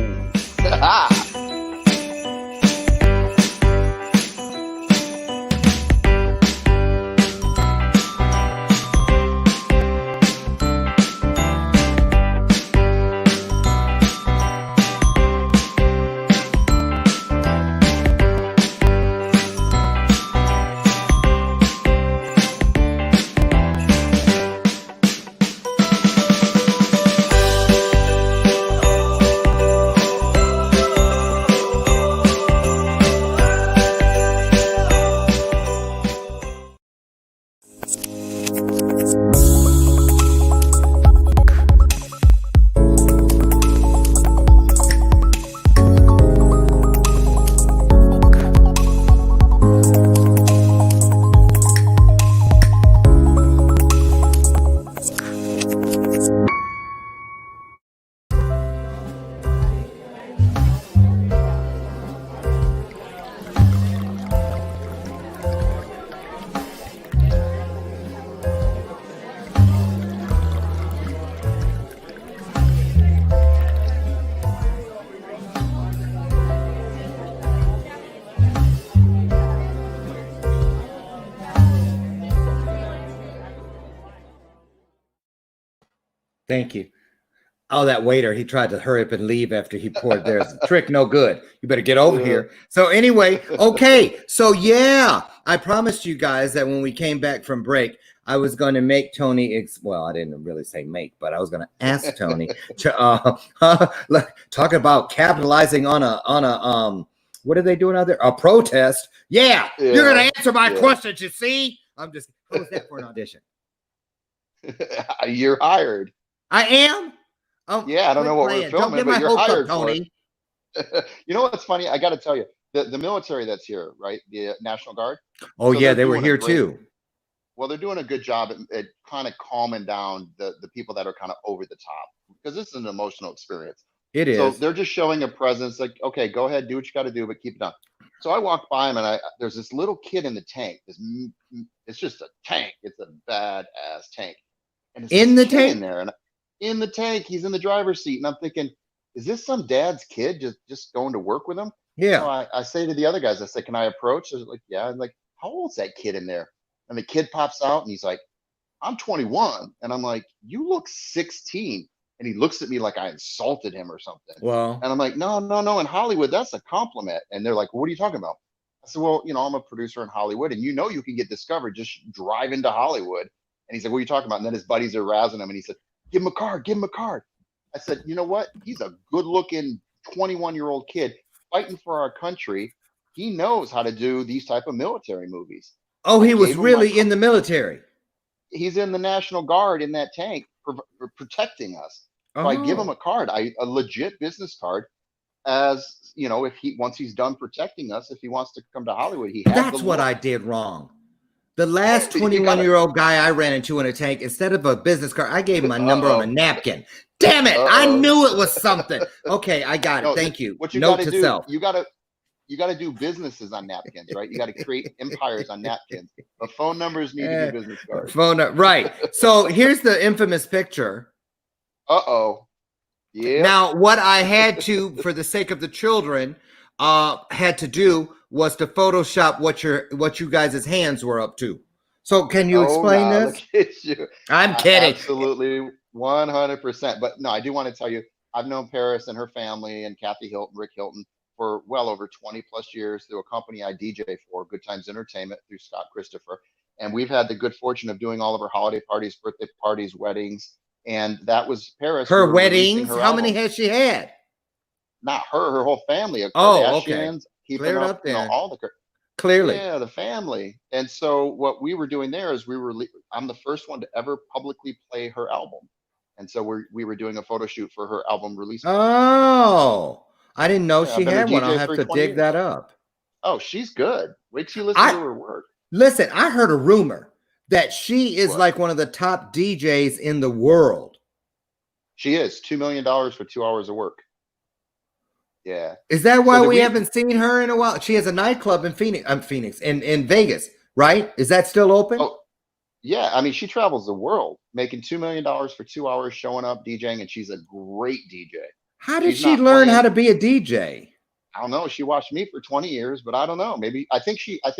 Speaker 1: Thank you. Oh, that waiter, he tried to hurry up and leave after he poured theirs. Trick no good. You better get over here. So anyway, okay. So yeah, I promised you guys that when we came back from break, I was going to make Tony, well, I didn't really say make, but I was going to ask Tony to talk about capitalizing on a what are they doing out there? A protest. Yeah. You're going to answer my questions, you see? I'm just, how was that for an audition?
Speaker 2: You're hired.
Speaker 1: I am?
Speaker 2: Yeah, I don't know what we're filming, but you're hired for it. You know what's funny? I got to tell you, the military that's here, right? The National Guard.
Speaker 1: Oh, so yeah, they were here too.
Speaker 2: Well, they're doing a good job at kind of calming down the people that are kind of over the top, because this is an emotional experience.
Speaker 1: It is.
Speaker 2: So they're just showing a presence, like, okay, go ahead, do what you got to do, but keep it down. So I walked by him, and there's this little kid in the tank. It's just a tank. It's a badass tank. And
Speaker 1: in the tank
Speaker 2: in there, and in the tank, he's in the driver's seat, and I'm thinking, is this some dad's kid just going to work with him?
Speaker 1: Yeah.
Speaker 2: So I say to the other guys, I say, can I approach? They're like, yeah. I'm like, how old's that kid in there? And the kid pops out, and he's like, I'm 21. And I'm like, you look 16. And he looks at me like I insulted him or something.
Speaker 1: Well,
Speaker 2: and I'm like, no. In Hollywood, that's a compliment. And they're like, what are you talking about? I said, well, I'm a producer in Hollywood, and you can get discovered just drive into Hollywood. And he's like, what are you talking about? And then his buddies are razzing him, and he said, give him a card. I said, you know what? He's a good-looking 21-year-old kid fighting for our country. He knows how to do these type of military movies.
Speaker 1: Oh, he was really in the military.
Speaker 2: He's in the National Guard in that tank protecting us. So I give him a card, a legit business card, as if once he's done protecting us, if he wants to come to Hollywood, he has.
Speaker 1: That's what I did wrong. The last 21-year-old guy I ran into in a tank, instead of a business card, I gave him my number on a napkin. Damn it! I knew it was something. Okay, I got it. Thank you.
Speaker 2: What you
Speaker 1: Note
Speaker 2: got to
Speaker 1: to
Speaker 2: do?
Speaker 1: Self.
Speaker 2: You got to do businesses on napkins, right? You got to create empires on napkins. But phone numbers need to be business cards.
Speaker 1: Right. So here's the infamous picture.
Speaker 2: Yeah.
Speaker 1: Now, what I had to, for the sake of the children, had to do was to Photoshop what you guys' hands were up to. So can you explain this?
Speaker 2: Look at you.
Speaker 1: I'm kidding.
Speaker 2: Absolutely, 100%. But no, I do want to tell you, I've known Paris and her family and Kathy Hilton, Rick Hilton, for well over 20 plus years through a company I DJ for, Good Times Entertainment, through Scott Christopher. And we've had the good fortune of doing all of her holiday parties, birthday parties, weddings. And that was Paris.
Speaker 1: Her weddings? How many has she had?
Speaker 2: Not her whole family.
Speaker 1: Oh, okay.
Speaker 2: Keeping up there. All the
Speaker 1: clearly.
Speaker 2: Yeah, the family. And so what we were doing there is I'm the first one to ever publicly play her album. And so we were doing a photo shoot for her album release.
Speaker 1: Oh, I didn't know she had one. I'll have to dig that up.
Speaker 2: Oh, she's good. Wait till you listen to her work.
Speaker 1: Listen, I heard a rumor that she is like one of the top DJs in the world.
Speaker 2: She is. $2 million for 2 hours of work. Yeah.
Speaker 1: Is that why we haven't seen her in a while? She has a nightclub in Phoenix, in Vegas, right? Is that still open?
Speaker 2: Oh, yeah. I mean, she travels the world, making $2 million for 2 hours, showing up, DJing, and she's a great DJ.
Speaker 1: How did she learn how to be a DJ?
Speaker 2: I don't know. She watched me for 20 years, but I don't know. Maybe I think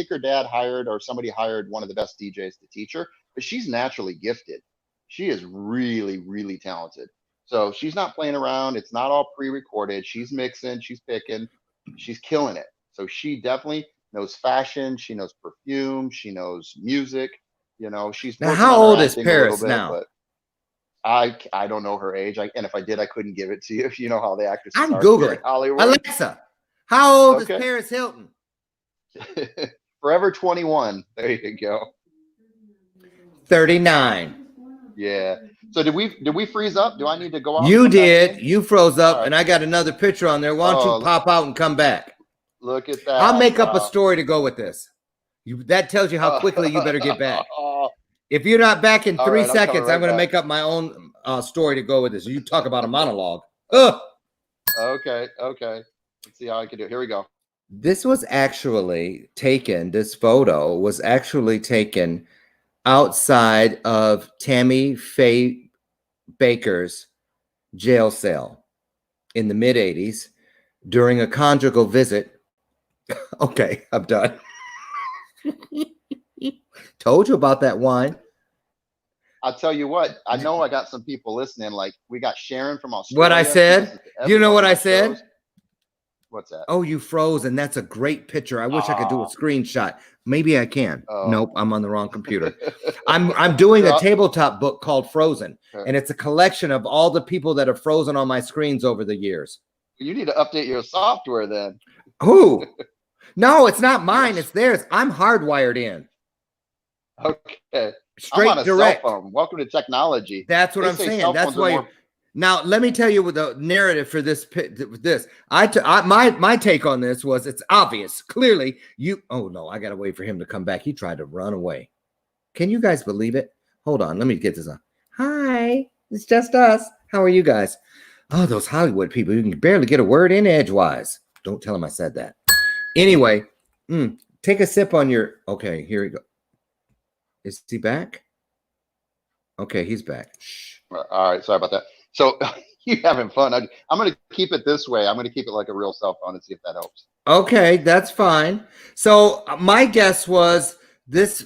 Speaker 2: her dad hired, or somebody hired, one of the best DJs to teach her, but she's naturally gifted. She is really, really talented. So she's not playing around. It's not all pre-recorded. She's mixing, she's picking, she's killing it. So she definitely knows fashion. She knows perfume. She knows music. She's
Speaker 1: now. How old is Paris now?
Speaker 2: But I don't know her age. And if I did, I couldn't give it to you. You know how the actors.
Speaker 1: I'm Googling.
Speaker 2: Hollywood.
Speaker 1: Alexa, how old is Paris Hilton?
Speaker 2: Forever 21. There you go.
Speaker 1: 39.
Speaker 2: Yeah. So did we freeze up? Do I need to go out?
Speaker 1: You did. You froze up, and I got another picture on there. Why don't you pop out and come back?
Speaker 2: Look at that.
Speaker 1: I'll make up a story to go with this. That tells you how quickly you better get back. If you're not back in 3 seconds, I'm going to make up my own story to go with this. You talk about a monologue. Ugh.
Speaker 2: Okay. Let's see how I can do it. Here we go.
Speaker 1: This photo was actually taken outside of Tammy Faye Baker's jail cell in the mid-'80s during a conjugal visit. Okay, I'm done. Told you about that wine.
Speaker 2: I'll tell you what. I know I got some people listening. Like we got Sharon from Australia.
Speaker 1: What I
Speaker 2: She
Speaker 1: said?
Speaker 2: listens to every
Speaker 1: You know
Speaker 2: one
Speaker 1: what
Speaker 2: of
Speaker 1: I
Speaker 2: my
Speaker 1: said?
Speaker 2: shows. What's that?
Speaker 1: Oh, you froze, and that's a great picture. I wish I could do a
Speaker 2: Aw.
Speaker 1: screenshot. Maybe I can.
Speaker 2: Oh.
Speaker 1: Nope, I'm on the wrong computer. I'm doing
Speaker 2: Here,
Speaker 1: a tabletop book called Frozen,
Speaker 2: Okay.
Speaker 1: and it's a collection of all the people that have frozen on my screens over the years.
Speaker 2: You need to update your software then.
Speaker 1: Who? No, it's not mine.
Speaker 2: Yes.
Speaker 1: It's theirs. I'm hardwired in.
Speaker 2: Okay.
Speaker 1: Straight
Speaker 2: I'm on a
Speaker 1: direct.
Speaker 2: cell phone. Welcome to technology.
Speaker 1: That's what
Speaker 2: They
Speaker 1: I'm
Speaker 2: say
Speaker 1: saying.
Speaker 2: cell
Speaker 1: That's
Speaker 2: phones are
Speaker 1: why.
Speaker 2: more-
Speaker 1: Now, let me tell you what the narrative for this. My take on this was it's obvious. Clearly, you. Oh no, I gotta wait for him to come back. He tried to run away. Can you guys believe it? Hold on, let me get this on. Hi, it's just us. How are you guys? Oh, those Hollywood people. You can barely get a word in edgewise. Don't tell him I said that. Anyway, take a sip on your. Okay, here we go. Is he back? Okay, he's back. Shh.
Speaker 2: All right, sorry about that. So you having fun? I'm going to keep it this way. I'm going to keep it like a real cell phone and see if that helps.
Speaker 1: Okay, that's fine. So my guess was this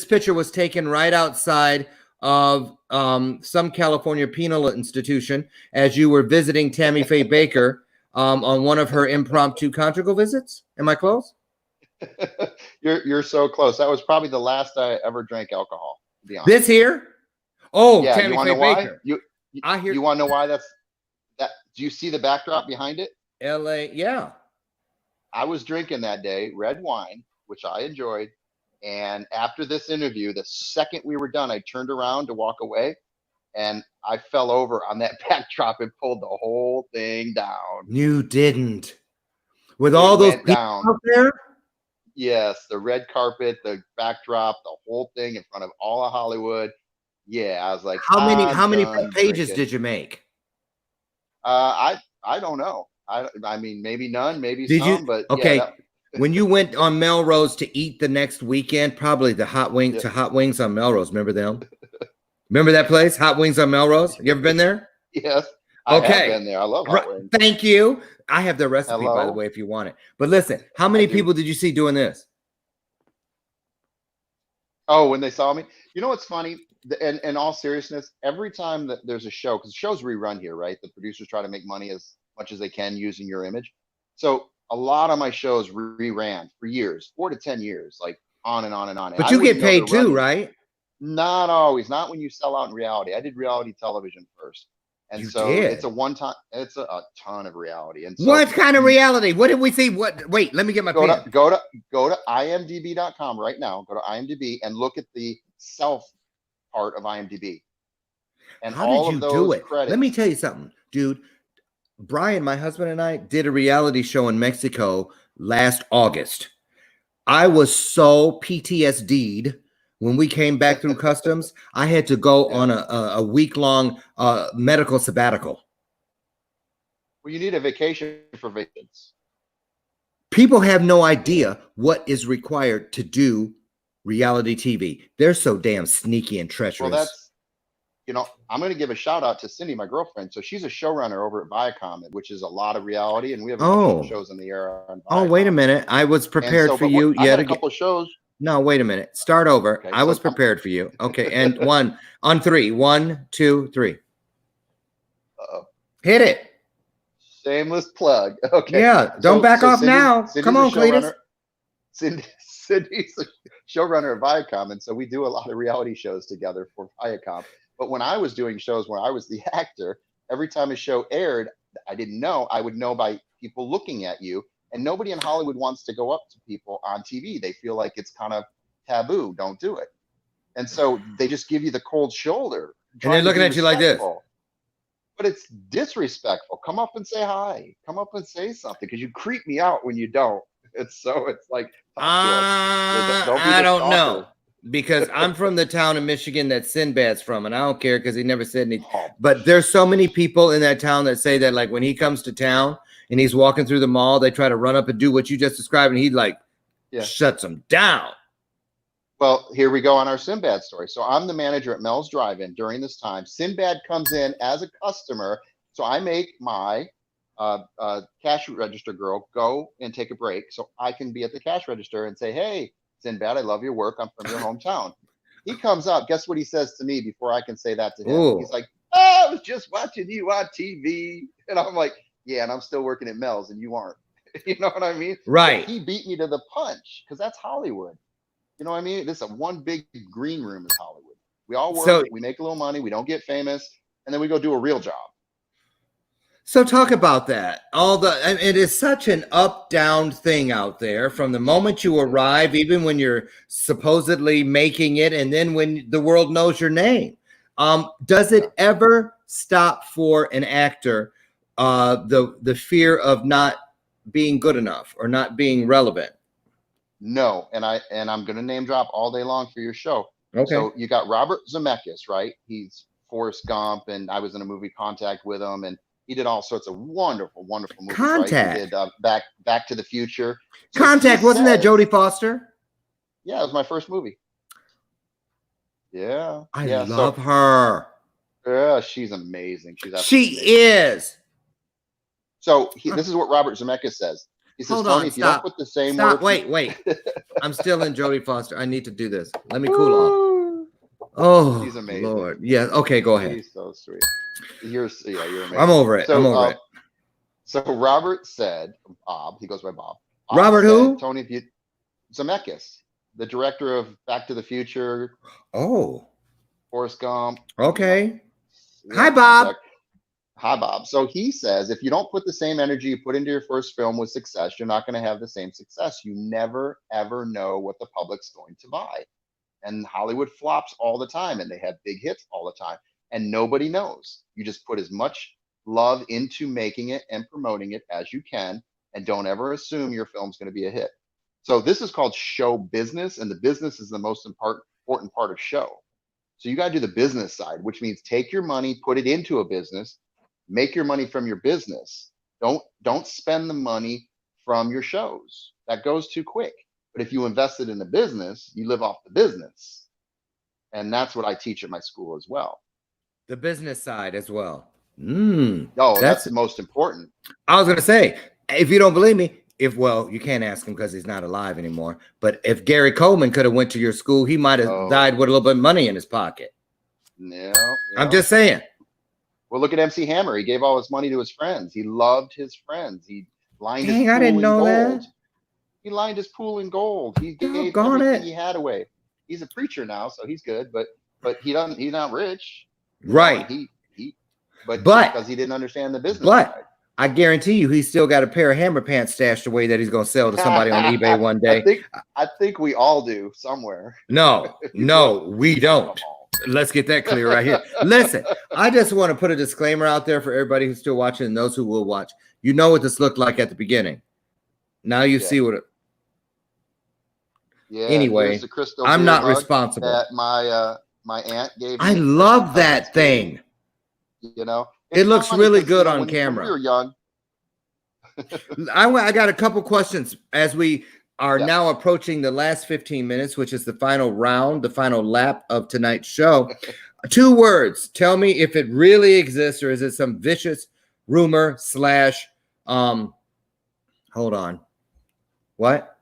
Speaker 1: picture was taken right outside of some California penal institution as you were visiting Tammy Faye Baker on one of her impromptu conjugal visits. Am I close?
Speaker 2: You're so close. That was probably the last I ever drank alcohol. To be honest.
Speaker 1: This here? Oh,
Speaker 2: yeah.
Speaker 1: Tammy
Speaker 2: You want
Speaker 1: Faye
Speaker 2: to know why?
Speaker 1: Baker.
Speaker 2: I hear. You want to know why that's that? Do you see the backdrop behind it?
Speaker 1: L.A. Yeah.
Speaker 2: I was drinking that day red wine, which I enjoyed. And after this interview, the second we were done, I turned around to walk away, and I fell over on that backdrop and pulled the whole thing down.
Speaker 1: You didn't. With all those people out there?
Speaker 2: Yes, the red carpet, the backdrop, the whole thing in front of all of Hollywood. Yeah, I was like,
Speaker 1: how many pages did you make?
Speaker 2: I don't know. I mean, maybe none, maybe
Speaker 1: did
Speaker 2: some,
Speaker 1: you?
Speaker 2: But
Speaker 1: okay.
Speaker 2: Yeah,
Speaker 1: when you went on Melrose to eat the next weekend, probably the Hot Wings to Hot Wings on Melrose. Remember them? Remember that place, Hot Wings on Melrose? You ever been there?
Speaker 2: Yes. I have been there. I love Hot Wings.
Speaker 1: Thank you. I have the recipe, by the way, if you want it. But listen, how many people did you see doing this?
Speaker 2: Oh, when they saw me? You know what's funny? And in all seriousness, every time that there's a show, because shows rerun here, right? The producers try to make money as much as they can using your image. So a lot of my shows reran for years, 4 to 10 years, like on and on and on.
Speaker 1: But you get paid too, right?
Speaker 2: Not always. Not when you sell out in reality. I did reality television first. And it's a one-time, it's a ton of reality. And so
Speaker 1: what kind of reality? What did we see? Wait, let me get my pen.
Speaker 2: Go to imdb.com right now. Go to IMDb and look at the self part of IMDb. And
Speaker 1: how did you do it? Credits. Let me tell you something, dude. Brian, my husband, and I did a reality show in Mexico last August. I was so PTSD'd when we came back through customs. I had to go on a week-long medical sabbatical.
Speaker 2: Well, you need a vacation for vacations.
Speaker 1: People have no idea what is required to do reality TV. They're so damn sneaky and treacherous. Well, that's,
Speaker 2: I'm going to give a shout out to Cindy, my girlfriend. So she's a showrunner over at Viacom, which is a lot of reality, and we have a couple of shows in the air on Viacom.
Speaker 1: Oh, wait a minute. I was prepared for you.
Speaker 2: I had a couple of shows.
Speaker 1: No, wait a minute. Start over. Okay, I was prepared for you. Okay, and on 3. 1, 2, 3.
Speaker 2: Uh-oh.
Speaker 1: Hit it.
Speaker 2: Shameless plug. Okay.
Speaker 1: Yeah, don't back off now. Come on, Cletus.
Speaker 2: Cindy's a showrunner at Viacom, and so we do a lot of reality shows together for Viacom. But when I was doing shows where I was the actor, every time a show aired, I didn't know. I would know by people looking at you, and nobody in Hollywood wants to go up to people on TV. They feel like it's kind of taboo. Don't do it. And so they just give you the cold shoulder.
Speaker 1: And they're looking at you like this.
Speaker 2: But it's disrespectful. Come up and say hi. Come up and say something, because you creep me out when you don't. It's like,
Speaker 1: I don't know, because I'm from the town of Michigan that Sinbad's from, and I don't care because he never said anything. But there's so many people in that town that say that, like, when he comes to town and he's walking through the mall, they try to run up and do what you just described, and he shuts them down.
Speaker 2: Well, here we go on our Sinbad story. So I'm the manager at Mel's Drive-In during this time. Sinbad comes in as a customer, so I make my cash register girl go and take a break so I can be at the cash register and say, hey, Sinbad, I love your work. I'm from your hometown. he comes up. Guess what he says to me before I can say that to him?
Speaker 1: Ooh.
Speaker 2: He's like, "Oh, I was just watching you on TV," and I'm like, "Yeah, and I'm still working at Mel's, and you aren't." You know what I mean?
Speaker 1: Right.
Speaker 2: But he beat me to the punch because that's Hollywood. You know what I mean? This is one big green room is Hollywood. We all work,
Speaker 1: So-
Speaker 2: we make a little money, we don't get famous, and then we go do a real job.
Speaker 1: So talk about that. It is such an up-down thing out there from the moment you arrive, even when you're supposedly making it, and then when the world knows your name. Does it ever stop for an actor the fear of not being good enough or not being relevant?
Speaker 2: No, and I'm gonna name drop all day long for your show.
Speaker 1: Okay.
Speaker 2: So you got Robert Zemeckis, right? He's Forrest Gump, and I was in a movie Contact with him, and he did all sorts of wonderful movies.
Speaker 1: Contact.
Speaker 2: Right? He did Back to the Future. So
Speaker 1: Contact, wasn't that Jodie Foster?
Speaker 2: Yeah, it was my first movie. Yeah,
Speaker 1: I
Speaker 2: yeah,
Speaker 1: love her.
Speaker 2: Yeah, she's amazing. She's
Speaker 1: She
Speaker 2: amazing.
Speaker 1: is.
Speaker 2: So this is what Robert Zemeckis says. He says,
Speaker 1: Hold
Speaker 2: Tony,
Speaker 1: on,
Speaker 2: if you don't
Speaker 1: stop.
Speaker 2: put the same
Speaker 1: Stop.
Speaker 2: work,
Speaker 1: Wait. I'm still in Jodie Foster. I need to do this. Let me cool off. Oh,
Speaker 2: she's amazing.
Speaker 1: Lord. Yeah. Okay, go ahead.
Speaker 2: She's so sweet. You're amazing.
Speaker 1: I'm over it.
Speaker 2: So,
Speaker 1: I'm over it.
Speaker 2: So Robert said, Bob, he goes by Bob.
Speaker 1: Robert
Speaker 2: said,
Speaker 1: who?
Speaker 2: Tony, if you Zemeckis, the director of Back to the Future,
Speaker 1: Oh,
Speaker 2: Forrest Gump.
Speaker 1: okay.
Speaker 2: Yeah,
Speaker 1: Hi, Bob.
Speaker 2: Hi, Bob. So he says, if you don't put the same energy you put into your first film with success, you're not going to have the same success. You never, ever know what the public's going to buy. And Hollywood flops all the time, and they have big hits all the time, and nobody knows. You just put as much love into making it and promoting it as you can, and don't ever assume your film's going to be a hit. So this is called show business, and the business is the most important part of show. So you got to do the business side, which means take your money, put it into a business, make your money from your business. Don't spend the money from your shows. That goes too quick. But if you invest it in the business, you live off the business. And that's what I teach at my school as well.
Speaker 1: The business side as well.
Speaker 2: No, that's the most important.
Speaker 1: I was going to say, if you don't believe me, you can't ask him because he's not alive anymore. But if Gary Coleman could have went to your school, he might have died with a little bit of money in his pocket.
Speaker 2: Yeah.
Speaker 1: I'm just saying.
Speaker 2: Well, look at MC Hammer. He gave all his money to his friends. He loved his friends. He lined his
Speaker 1: Dang, I
Speaker 2: pool
Speaker 1: didn't
Speaker 2: in
Speaker 1: know
Speaker 2: gold.
Speaker 1: that.
Speaker 2: He lined his pool in gold. He gave
Speaker 1: Doggone
Speaker 2: everything
Speaker 1: it.
Speaker 2: he had away. He's a preacher now, so he's good, but he's not rich.
Speaker 1: Right.
Speaker 2: But
Speaker 1: But-
Speaker 2: because he didn't understand the business
Speaker 1: But
Speaker 2: side.
Speaker 1: I guarantee you, he's still got a pair of hammer pants stashed away that he's going to sell to somebody on eBay one day.
Speaker 2: I think we all do somewhere.
Speaker 1: No, we don't. Let's get that clear right here. Listen, I just want to put a disclaimer out there for everybody who's still watching and those who will watch. You know what this looked like at the beginning. Now you see what it.
Speaker 2: Yeah.
Speaker 1: Anyway,
Speaker 2: here's the crystal
Speaker 1: I'm
Speaker 2: beer
Speaker 1: not
Speaker 2: mug
Speaker 1: responsible.
Speaker 2: that my aunt gave me.
Speaker 1: I love that thing.
Speaker 2: You know,
Speaker 1: It looks
Speaker 2: funny
Speaker 1: really
Speaker 2: 'cause,
Speaker 1: good
Speaker 2: you know,
Speaker 1: on
Speaker 2: when
Speaker 1: camera.
Speaker 2: we were young.
Speaker 1: I got a couple questions as we are
Speaker 2: Yeah.
Speaker 1: now approaching the last 15 minutes, which is the final round, the final lap of tonight's show. 2 words. Tell me if it really exists or is it some vicious rumor / hold on. What?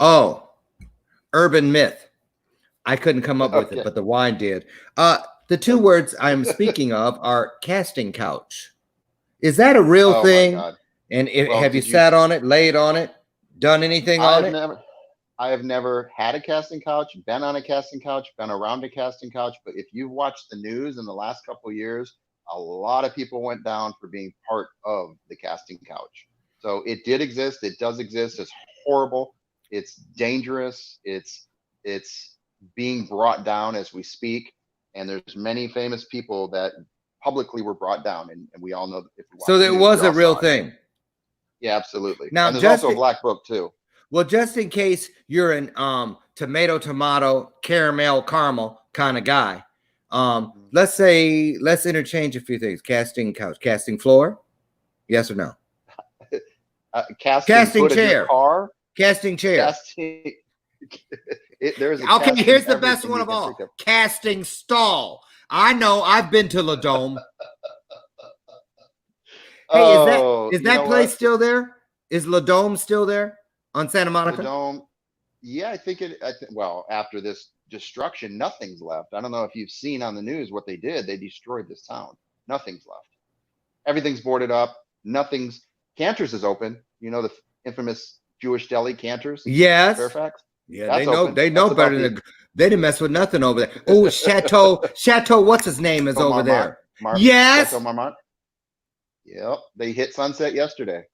Speaker 1: Oh, urban myth. I couldn't come up with it, but the wine did. The 2 words I'm speaking of are casting couch. Is that a real thing? And have you sat on it, laid on it, done anything on it?
Speaker 2: I have never had a casting couch, been on a casting couch, been around a casting couch. But if you've watched the news in the last couple of years, a lot of people went down for being part of the casting couch. So it did exist. It does exist. It's horrible. It's dangerous. It's being brought down as we speak. And there's many famous people that publicly were brought down, and we all know that if we watch
Speaker 1: So there
Speaker 2: the news,
Speaker 1: was
Speaker 2: we
Speaker 1: a
Speaker 2: all
Speaker 1: real
Speaker 2: saw it.
Speaker 1: thing.
Speaker 2: Yeah, absolutely.
Speaker 1: Now,
Speaker 2: and there's also a black book too.
Speaker 1: Well, just in case you're an tomato, caramel kind of guy, let's interchange a few things. Casting couch, casting floor, yes or no?
Speaker 2: Casting
Speaker 1: chair,
Speaker 2: car,
Speaker 1: casting chair.
Speaker 2: There's
Speaker 1: okay. Here's the best one of all: casting stall. I know. I've been to La Dome. Hey, is that place still there? Is La Dome still there on Santa Monica?
Speaker 2: La Dome. Yeah, I think it. Well, after this destruction. Nothing's left. I don't know if you've seen on the news what they did. They destroyed this town. Nothing's left. Everything's boarded up. Cantor's is open. You know, the infamous Jewish deli, Cantor's,
Speaker 1: Yes.
Speaker 2: Fairfax.
Speaker 1: Yeah,
Speaker 2: That's
Speaker 1: they know.
Speaker 2: open.
Speaker 1: They know
Speaker 2: That's
Speaker 1: better
Speaker 2: about
Speaker 1: than they didn't mess with nothing over there. Oh, Chateau. What's his name is
Speaker 2: Chateau
Speaker 1: over
Speaker 2: Marmont.
Speaker 1: there? Yes.
Speaker 2: Chateau Marmont. Yep. They hit sunset yesterday.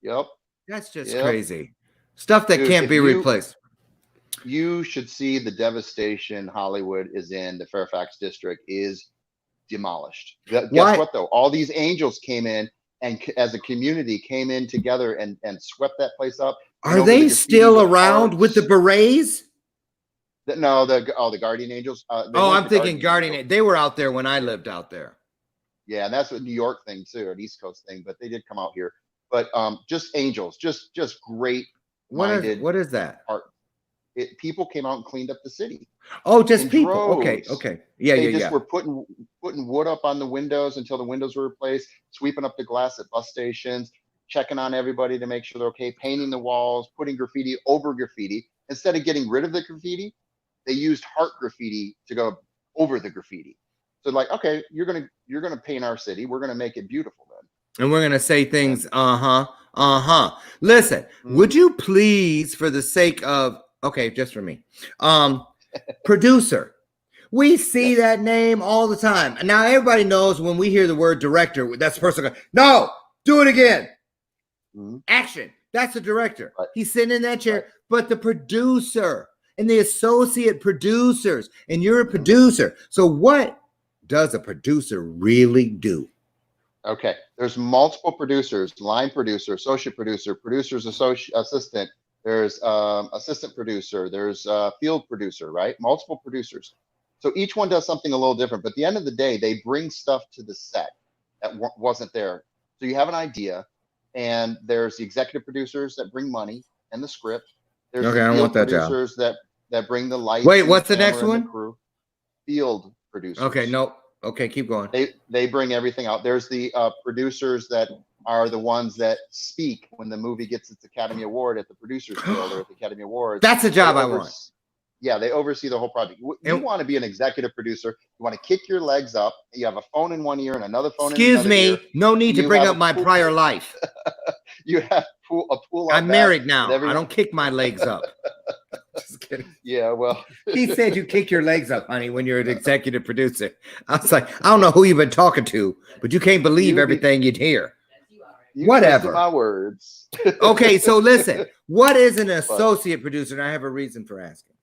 Speaker 2: Yep.
Speaker 1: That's just
Speaker 2: Yep.
Speaker 1: crazy. Stuff that
Speaker 2: Dude,
Speaker 1: can't
Speaker 2: if
Speaker 1: be
Speaker 2: you-
Speaker 1: replaced.
Speaker 2: You should see the devastation Hollywood is in. The Fairfax district is demolished. Guess
Speaker 1: Why-
Speaker 2: what though? All these angels came in and as a community came in together and swept that place up.
Speaker 1: Are they still
Speaker 2: with
Speaker 1: around
Speaker 2: hearts.
Speaker 1: with the berets?
Speaker 2: No, the guardian angels. They
Speaker 1: Oh,
Speaker 2: weren't
Speaker 1: I'm
Speaker 2: the
Speaker 1: thinking guardian.
Speaker 2: Angels.
Speaker 1: They were out there when I lived out there.
Speaker 2: Yeah, and that's a New York thing too, an East Coast thing, but they did come out here. But just angels, just great minded.
Speaker 1: What is that?
Speaker 2: People came out and cleaned up the city.
Speaker 1: Oh, just
Speaker 2: in
Speaker 1: people.
Speaker 2: droves.
Speaker 1: Okay. Yeah,
Speaker 2: They
Speaker 1: yeah,
Speaker 2: just
Speaker 1: yeah.
Speaker 2: were putting wood up on the windows until the windows were replaced, sweeping up the glass at bus stations, checking on everybody to make sure they're okay, painting the walls, putting graffiti over graffiti. Instead of getting rid of the graffiti, they used heart graffiti to go over the graffiti. So like, okay, you're gonna paint our city. We're gonna make it beautiful then.
Speaker 1: And we're gonna say things. Listen, would you please, for the sake of just for me, producer. We see that name all the time. And now everybody knows when we hear the word director, that's the person going, no, do it again. Action. That's the director.
Speaker 2: Right.
Speaker 1: He's sitting in that chair. But the producer and the associate producers, and you're a producer. So what does a producer really do?
Speaker 2: Okay, there's multiple producers: line producer, associate producer, producer's assistant. There's assistant producer. There's field producer. Right, multiple producers. So each one does something a little different. But at the end of the day, they bring stuff to the set that wasn't there. So you have an idea, and there's the executive producers that bring money and the script. There's
Speaker 1: Okay,
Speaker 2: the
Speaker 1: I don't want
Speaker 2: field
Speaker 1: that job.
Speaker 2: producers that bring the lights.
Speaker 1: Wait,
Speaker 2: and
Speaker 1: what's the
Speaker 2: camera
Speaker 1: next
Speaker 2: and
Speaker 1: one?
Speaker 2: crew. Field producers.
Speaker 1: Okay, no. Okay, keep going.
Speaker 2: They bring everything out. There's the producers that are the ones that speak when the movie gets its Academy Award at the Producers Guild or at the Academy Awards.
Speaker 1: That's a job I want.
Speaker 2: Yeah, they oversee the whole project. You want to be an executive producer. You want to kick your legs up. You have a phone in one ear and another phone in another ear.
Speaker 1: Excuse me. No need to bring up my prior life.
Speaker 2: You have a pool.
Speaker 1: I'm married now. I don't kick my legs up. Just kidding.
Speaker 2: Yeah, well.
Speaker 1: He said you kick your legs up, honey, when you're an executive producer. I was like, I don't know who you've been talking to, but you can't believe everything you'd hear. Whatever.
Speaker 2: My words.
Speaker 1: Okay, so listen. What is an associate producer? And I have a reason for asking.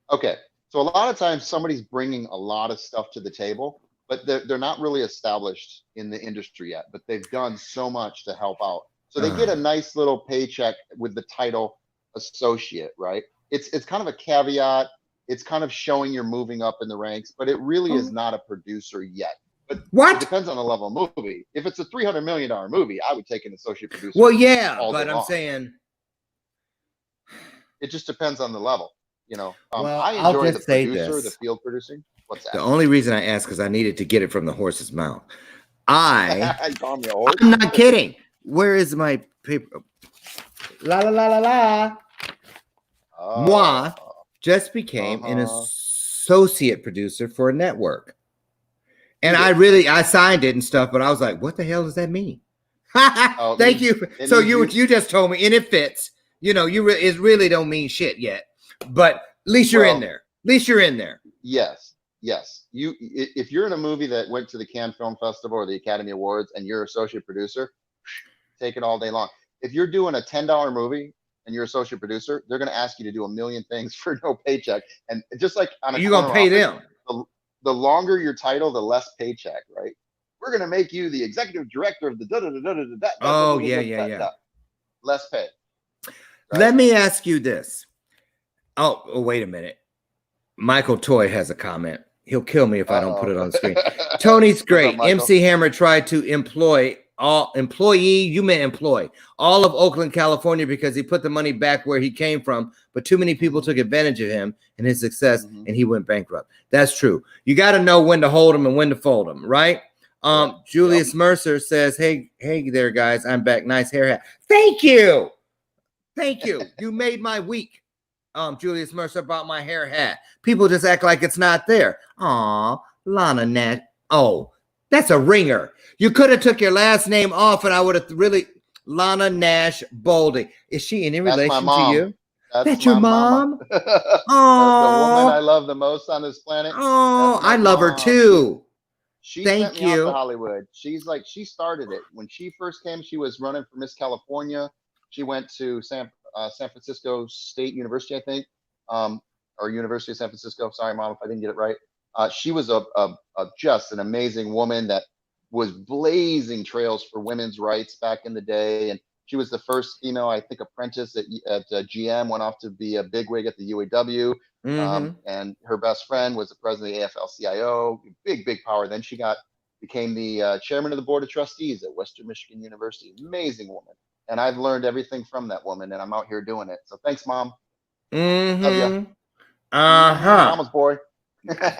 Speaker 2: Okay, so a lot of times somebody's bringing a lot of stuff to the table, but they're not really established in the industry yet, but they've done so much to help out. So they get a nice little paycheck with the title associate, right? It's kind of a caveat. It's kind of showing you're moving up in the ranks, but it really is not a producer yet. But it depends on the level of movie. If it's a $300 million movie, I would take an associate producer.
Speaker 1: Well, yeah,
Speaker 2: all
Speaker 1: but
Speaker 2: day
Speaker 1: I'm
Speaker 2: long.
Speaker 1: saying
Speaker 2: It just depends on the level. You know,
Speaker 1: well,
Speaker 2: I
Speaker 1: I'll
Speaker 2: enjoy
Speaker 1: just
Speaker 2: the
Speaker 1: say
Speaker 2: producer,
Speaker 1: this.
Speaker 2: the field producing. What's that?
Speaker 1: The only reason I asked because I needed to get it from the horse's mouth.
Speaker 2: You call me a horse?
Speaker 1: I'm not kidding. Where is my paper? La la la la la. Moi just became an associate producer for a network. And I signed it and stuff, but I was like, what the hell does that mean? Thank you. So you just told me, and it fits. You know, it really don't mean shit yet. But at least you're in there. At least you're in there.
Speaker 2: Yes. If you're in a movie that went to the Cannes Film Festival or the Academy Awards and you're associate producer, take it all day long. If you're doing a $10 movie and you're associate producer, they're going to ask you to do a million things for no paycheck. And just like on a
Speaker 1: you're going to pay them.
Speaker 2: The longer your title, the less paycheck, right? We're going to make you the executive director of the da-da-da-da-da-da.
Speaker 1: Oh, yeah.
Speaker 2: Less pay.
Speaker 1: Right? Let me ask you this. Oh, wait a minute. Michael Toy has a comment. He'll kill me if I don't put it on the screen. Tony's great. MC Hammer tried to employ all of Oakland, California, because he put the money back where he came from, but too many people took advantage of him and his success, and he went bankrupt. That's true. You got to know when to hold them and when to fold them, right? Julius Mercer says, hey there, guys. I'm back. Nice hair hat. Thank you. You made my week. Julius Mercer bought my hair hat. People just act like it's not there. Aw, Lana Nash. Oh, that's a ringer. You could have took your last name off, and I would have really Lana Nash Boldy. Is she any
Speaker 2: That's my
Speaker 1: relation to
Speaker 2: mom.
Speaker 1: you?
Speaker 2: That's
Speaker 1: your
Speaker 2: my
Speaker 1: mom?
Speaker 2: the
Speaker 1: Oh,
Speaker 2: woman I love the most on this planet.
Speaker 1: oh,
Speaker 2: That's my
Speaker 1: I love her
Speaker 2: mom.
Speaker 1: too.
Speaker 2: She
Speaker 1: Thank
Speaker 2: sent me out to
Speaker 1: you.
Speaker 2: Hollywood. She started it. When she first came, she was running for Miss California. She went to San Francisco State University, I think, or University of San Francisco. Sorry, Mom, if I didn't get it right. She was a just an amazing woman that was blazing trails for women's rights back in the day. And she was the first female, I think, apprentice at GM, went off to be a bigwig at the UAW. And her best friend was the president of the AFL-CIO, big power. Then she became the chairman of the board of trustees at Western Michigan University. Amazing woman. And I've learned everything from that woman, and I'm out here doing it. So thanks, Mom. Love ya. Mama's boy.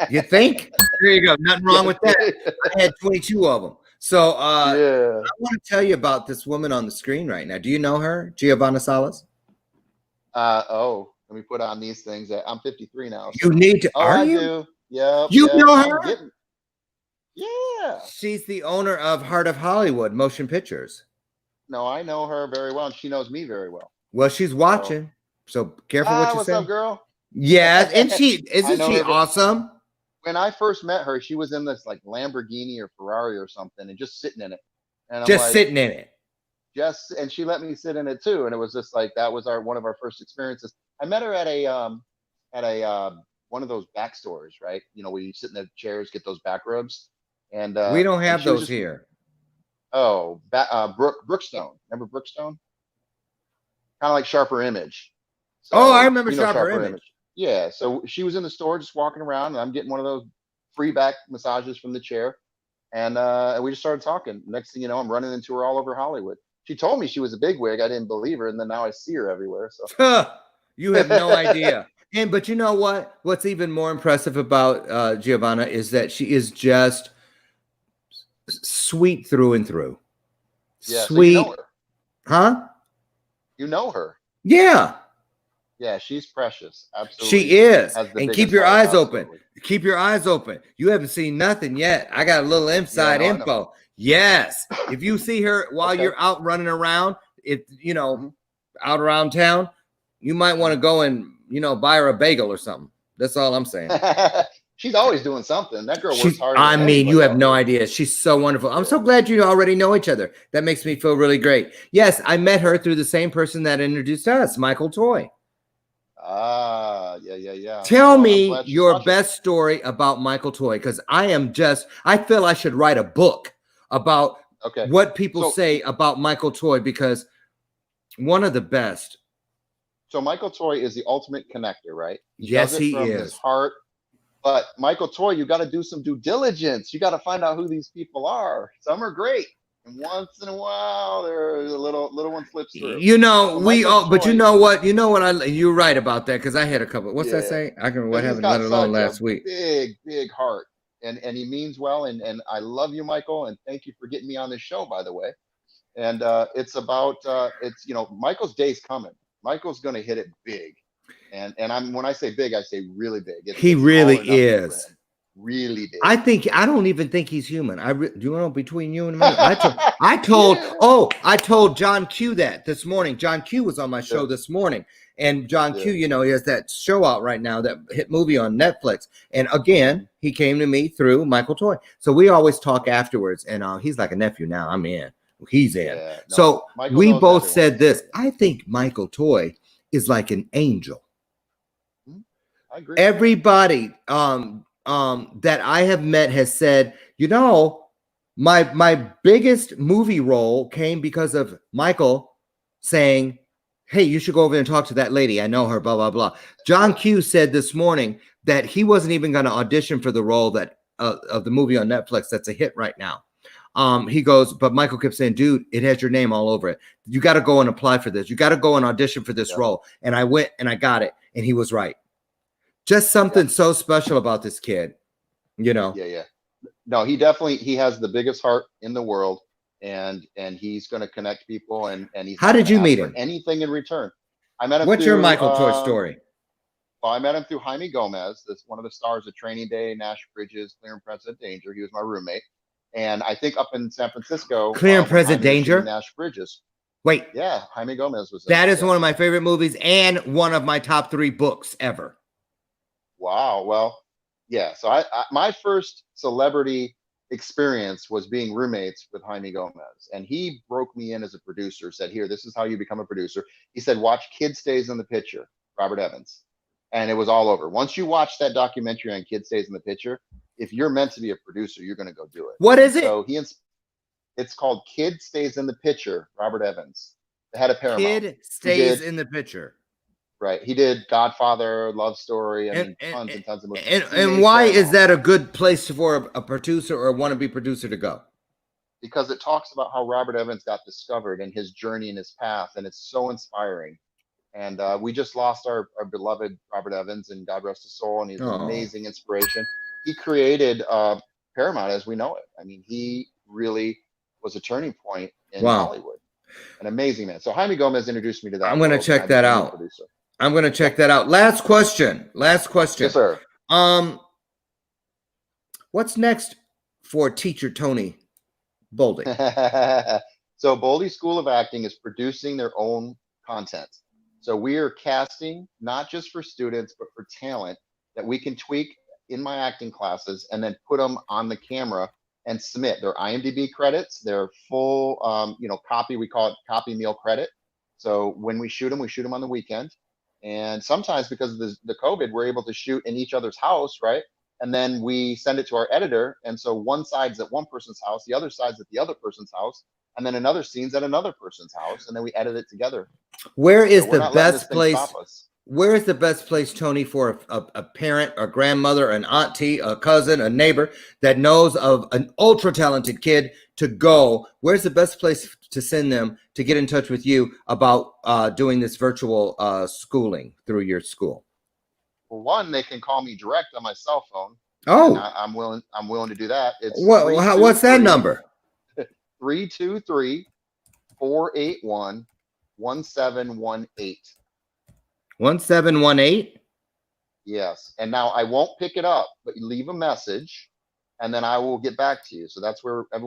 Speaker 1: You think? There you go. Nothing wrong with that. I had 22 of them. So
Speaker 2: yeah.
Speaker 1: I want to tell you about this woman on the screen right now. Do you know her? Giovanna Salas?
Speaker 2: Oh, let me put on these things. I'm 53 now.
Speaker 1: So. You need to. Are you?
Speaker 2: Do. Yeah.
Speaker 1: You know her?
Speaker 2: Yeah.
Speaker 1: She's the owner of Heart of Hollywood Motion Pictures.
Speaker 2: No, I know her very well, and she knows me very well.
Speaker 1: Well, she's watching, so careful what you say.
Speaker 2: What's up, girl?
Speaker 1: Yeah, and isn't she awesome?
Speaker 2: When I first met her, she was in this like Lamborghini or Ferrari or something, and just sitting in it. And I'm
Speaker 1: just sitting in it.
Speaker 2: And she let me sit in it too, and it was just like that was one of our first experiences. I met her at a one of those back stores, right? You know, where you sit in the chairs, get those back rubs, and
Speaker 1: we don't have those here.
Speaker 2: Oh, Brookstone. Remember Brookstone? Kind of like Sharper Image. So,
Speaker 1: I remember Sharper Image.
Speaker 2: Yeah, so she was in the store just walking around, and I'm getting one of those free back massages from the chair, and we just started talking. Next thing you know, I'm running into her all over Hollywood. She told me she was a bigwig. I didn't believe her, and then now I see her everywhere. So
Speaker 1: you have no idea. But you know what? What's even more impressive about Giovanna is that she is just sweet through and through.
Speaker 2: Yeah,
Speaker 1: sweet.
Speaker 2: So you know her.
Speaker 1: Huh?
Speaker 2: You know her.
Speaker 1: Yeah.
Speaker 2: Yeah, she's precious. Absolutely.
Speaker 1: She is. And keep your eyes open. Keep your eyes open. You haven't seen nothing yet. I got a little inside info. Yes. If you see her while you're out running around, out around town, you might want to go and, buy her a bagel or something. That's all I'm saying.
Speaker 2: She's always doing something. That girl works hard.
Speaker 1: I mean, you have no idea. She's so wonderful. I'm so glad you already know each other. That makes me feel really great. Yes, I met her through the same person that introduced us, Michael Toy.
Speaker 2: Yeah.
Speaker 1: Tell me your best story about Michael Toy, because I feel I should write a book about what people say about Michael Toy, because one of the best.
Speaker 2: So Michael Toy is the ultimate connector, right?
Speaker 1: Yes, he is.
Speaker 2: His heart. But Michael Toy, you got to do some due diligence. You got to find out who these people are. Some are great, and once in a while, there's a little one slips through.
Speaker 1: But you know what? You're right about that, because I had a couple. What's that say? I can remember what happened. Let alone last week.
Speaker 2: Big heart, and he means well. And I love you, Michael, and thank you for getting me on this show, by the way. And it's about Michael's day's coming. Michael's going to hit it big. And when I say big, I say really big.
Speaker 1: He really is.
Speaker 2: Really big.
Speaker 1: I don't even think he's human. Do you know, between you and me? I told John Q that this morning. John Q was on my show this morning. And John Q, he has that show out right now, that hit movie on Netflix. And again, he came to me through Michael Toy. So we always talk afterwards. And he's like a nephew now. I'm in. He's in. Yeah, no, so Michael we both said this. I think Michael Toy is like an angel.
Speaker 2: I agree.
Speaker 1: Everybody that I have met has said, my biggest movie role came because of Michael saying, hey, you should go over there and talk to that lady. I know her, blah, blah, blah. John Q said this morning that he wasn't even going to audition for the role that of the movie on Netflix that's a hit right now. He goes, but Michael kept saying, dude, it has your name all over it. You got to go and apply for this. You got to go and audition for this role. And I went and I got it. And he was right. Just something so special about this kid, Yeah.
Speaker 2: No, he has the biggest heart in the world, and he's going to connect people. And he's
Speaker 1: how did you meet him?
Speaker 2: Anything in return. I met him.
Speaker 1: What's your Michael Toy story?
Speaker 2: Well, I met him through Jaime Gomez, this one of the stars of Training Day, Nash Bridges, Clear and Present Danger. He was my roommate. And I think up in San Francisco,
Speaker 1: Clear and
Speaker 2: when
Speaker 1: Present
Speaker 2: Jaime was shooting
Speaker 1: Danger.
Speaker 2: Nash Bridges.
Speaker 1: Wait,
Speaker 2: Yeah, Jaime Gomez was in
Speaker 1: that
Speaker 2: it,
Speaker 1: is
Speaker 2: yeah.
Speaker 1: one of my favorite movies and one of my top 3 books ever.
Speaker 2: Wow. Well, yeah. So my first celebrity experience was being roommates with Jaime Gomez, and he broke me in as a producer. Said, "Here, this is how you become a producer." He said, "Watch Kid Stays in the Picture," Robert Evans, and it was all over. Once you watch that documentary on Kid Stays in the Picture, if you're meant to be a producer, you're going to go do it.
Speaker 1: What is it?
Speaker 2: So it's called Kid Stays in the Picture. Robert Evans, the head of Paramount.
Speaker 1: Kid Stays in the Picture.
Speaker 2: Right. He did Godfather, Love Story. I mean, tons and tons of movies.
Speaker 1: And why is that a good place for a producer or a wannabe producer to go?
Speaker 2: Because it talks about how Robert Evans got discovered and his journey and his path. And it's so inspiring. And we just lost our beloved Robert Evans, and God rest his soul. And he's an amazing inspiration. He created Paramount as we know it. I mean, he really was a turning point in Hollywood. An amazing man. So Jaime Gomez introduced me to that.
Speaker 1: I'm going to check that out. I'm going to check that out. Last question.
Speaker 2: Yes, sir.
Speaker 1: What's next for teacher Tony Boldy?
Speaker 2: So Boldy School of Acting is producing their own content. So we are casting not just for students, but for talent that we can tweak in my acting classes and then put them on the camera and submit their IMDb credits, their full, copy. We call it copy meal credit. So when we shoot them on the weekend. And sometimes because of the COVID, we're able to shoot in each other's house, right? And then we send it to our editor. And so one side's at one person's house, the other side's at the other person's house, and then another scene's at another person's house, and then we edit it together.
Speaker 1: Where is the best place? Where is the best place, Tony, for a parent, a grandmother, an auntie, a cousin, a neighbor that knows of an ultra talented kid to go? Where's the best place to send them to get in touch with you about doing this virtual schooling through your school?
Speaker 2: Well, one, they can call me direct on my cell phone.
Speaker 1: Oh,
Speaker 2: I'm willing to do that. It's
Speaker 1: what's that number?
Speaker 2: 323-481-1718.
Speaker 1: 1718?
Speaker 2: Yes. And now I won't pick it up, but you leave a message and then I will get back to you. So that's where everyone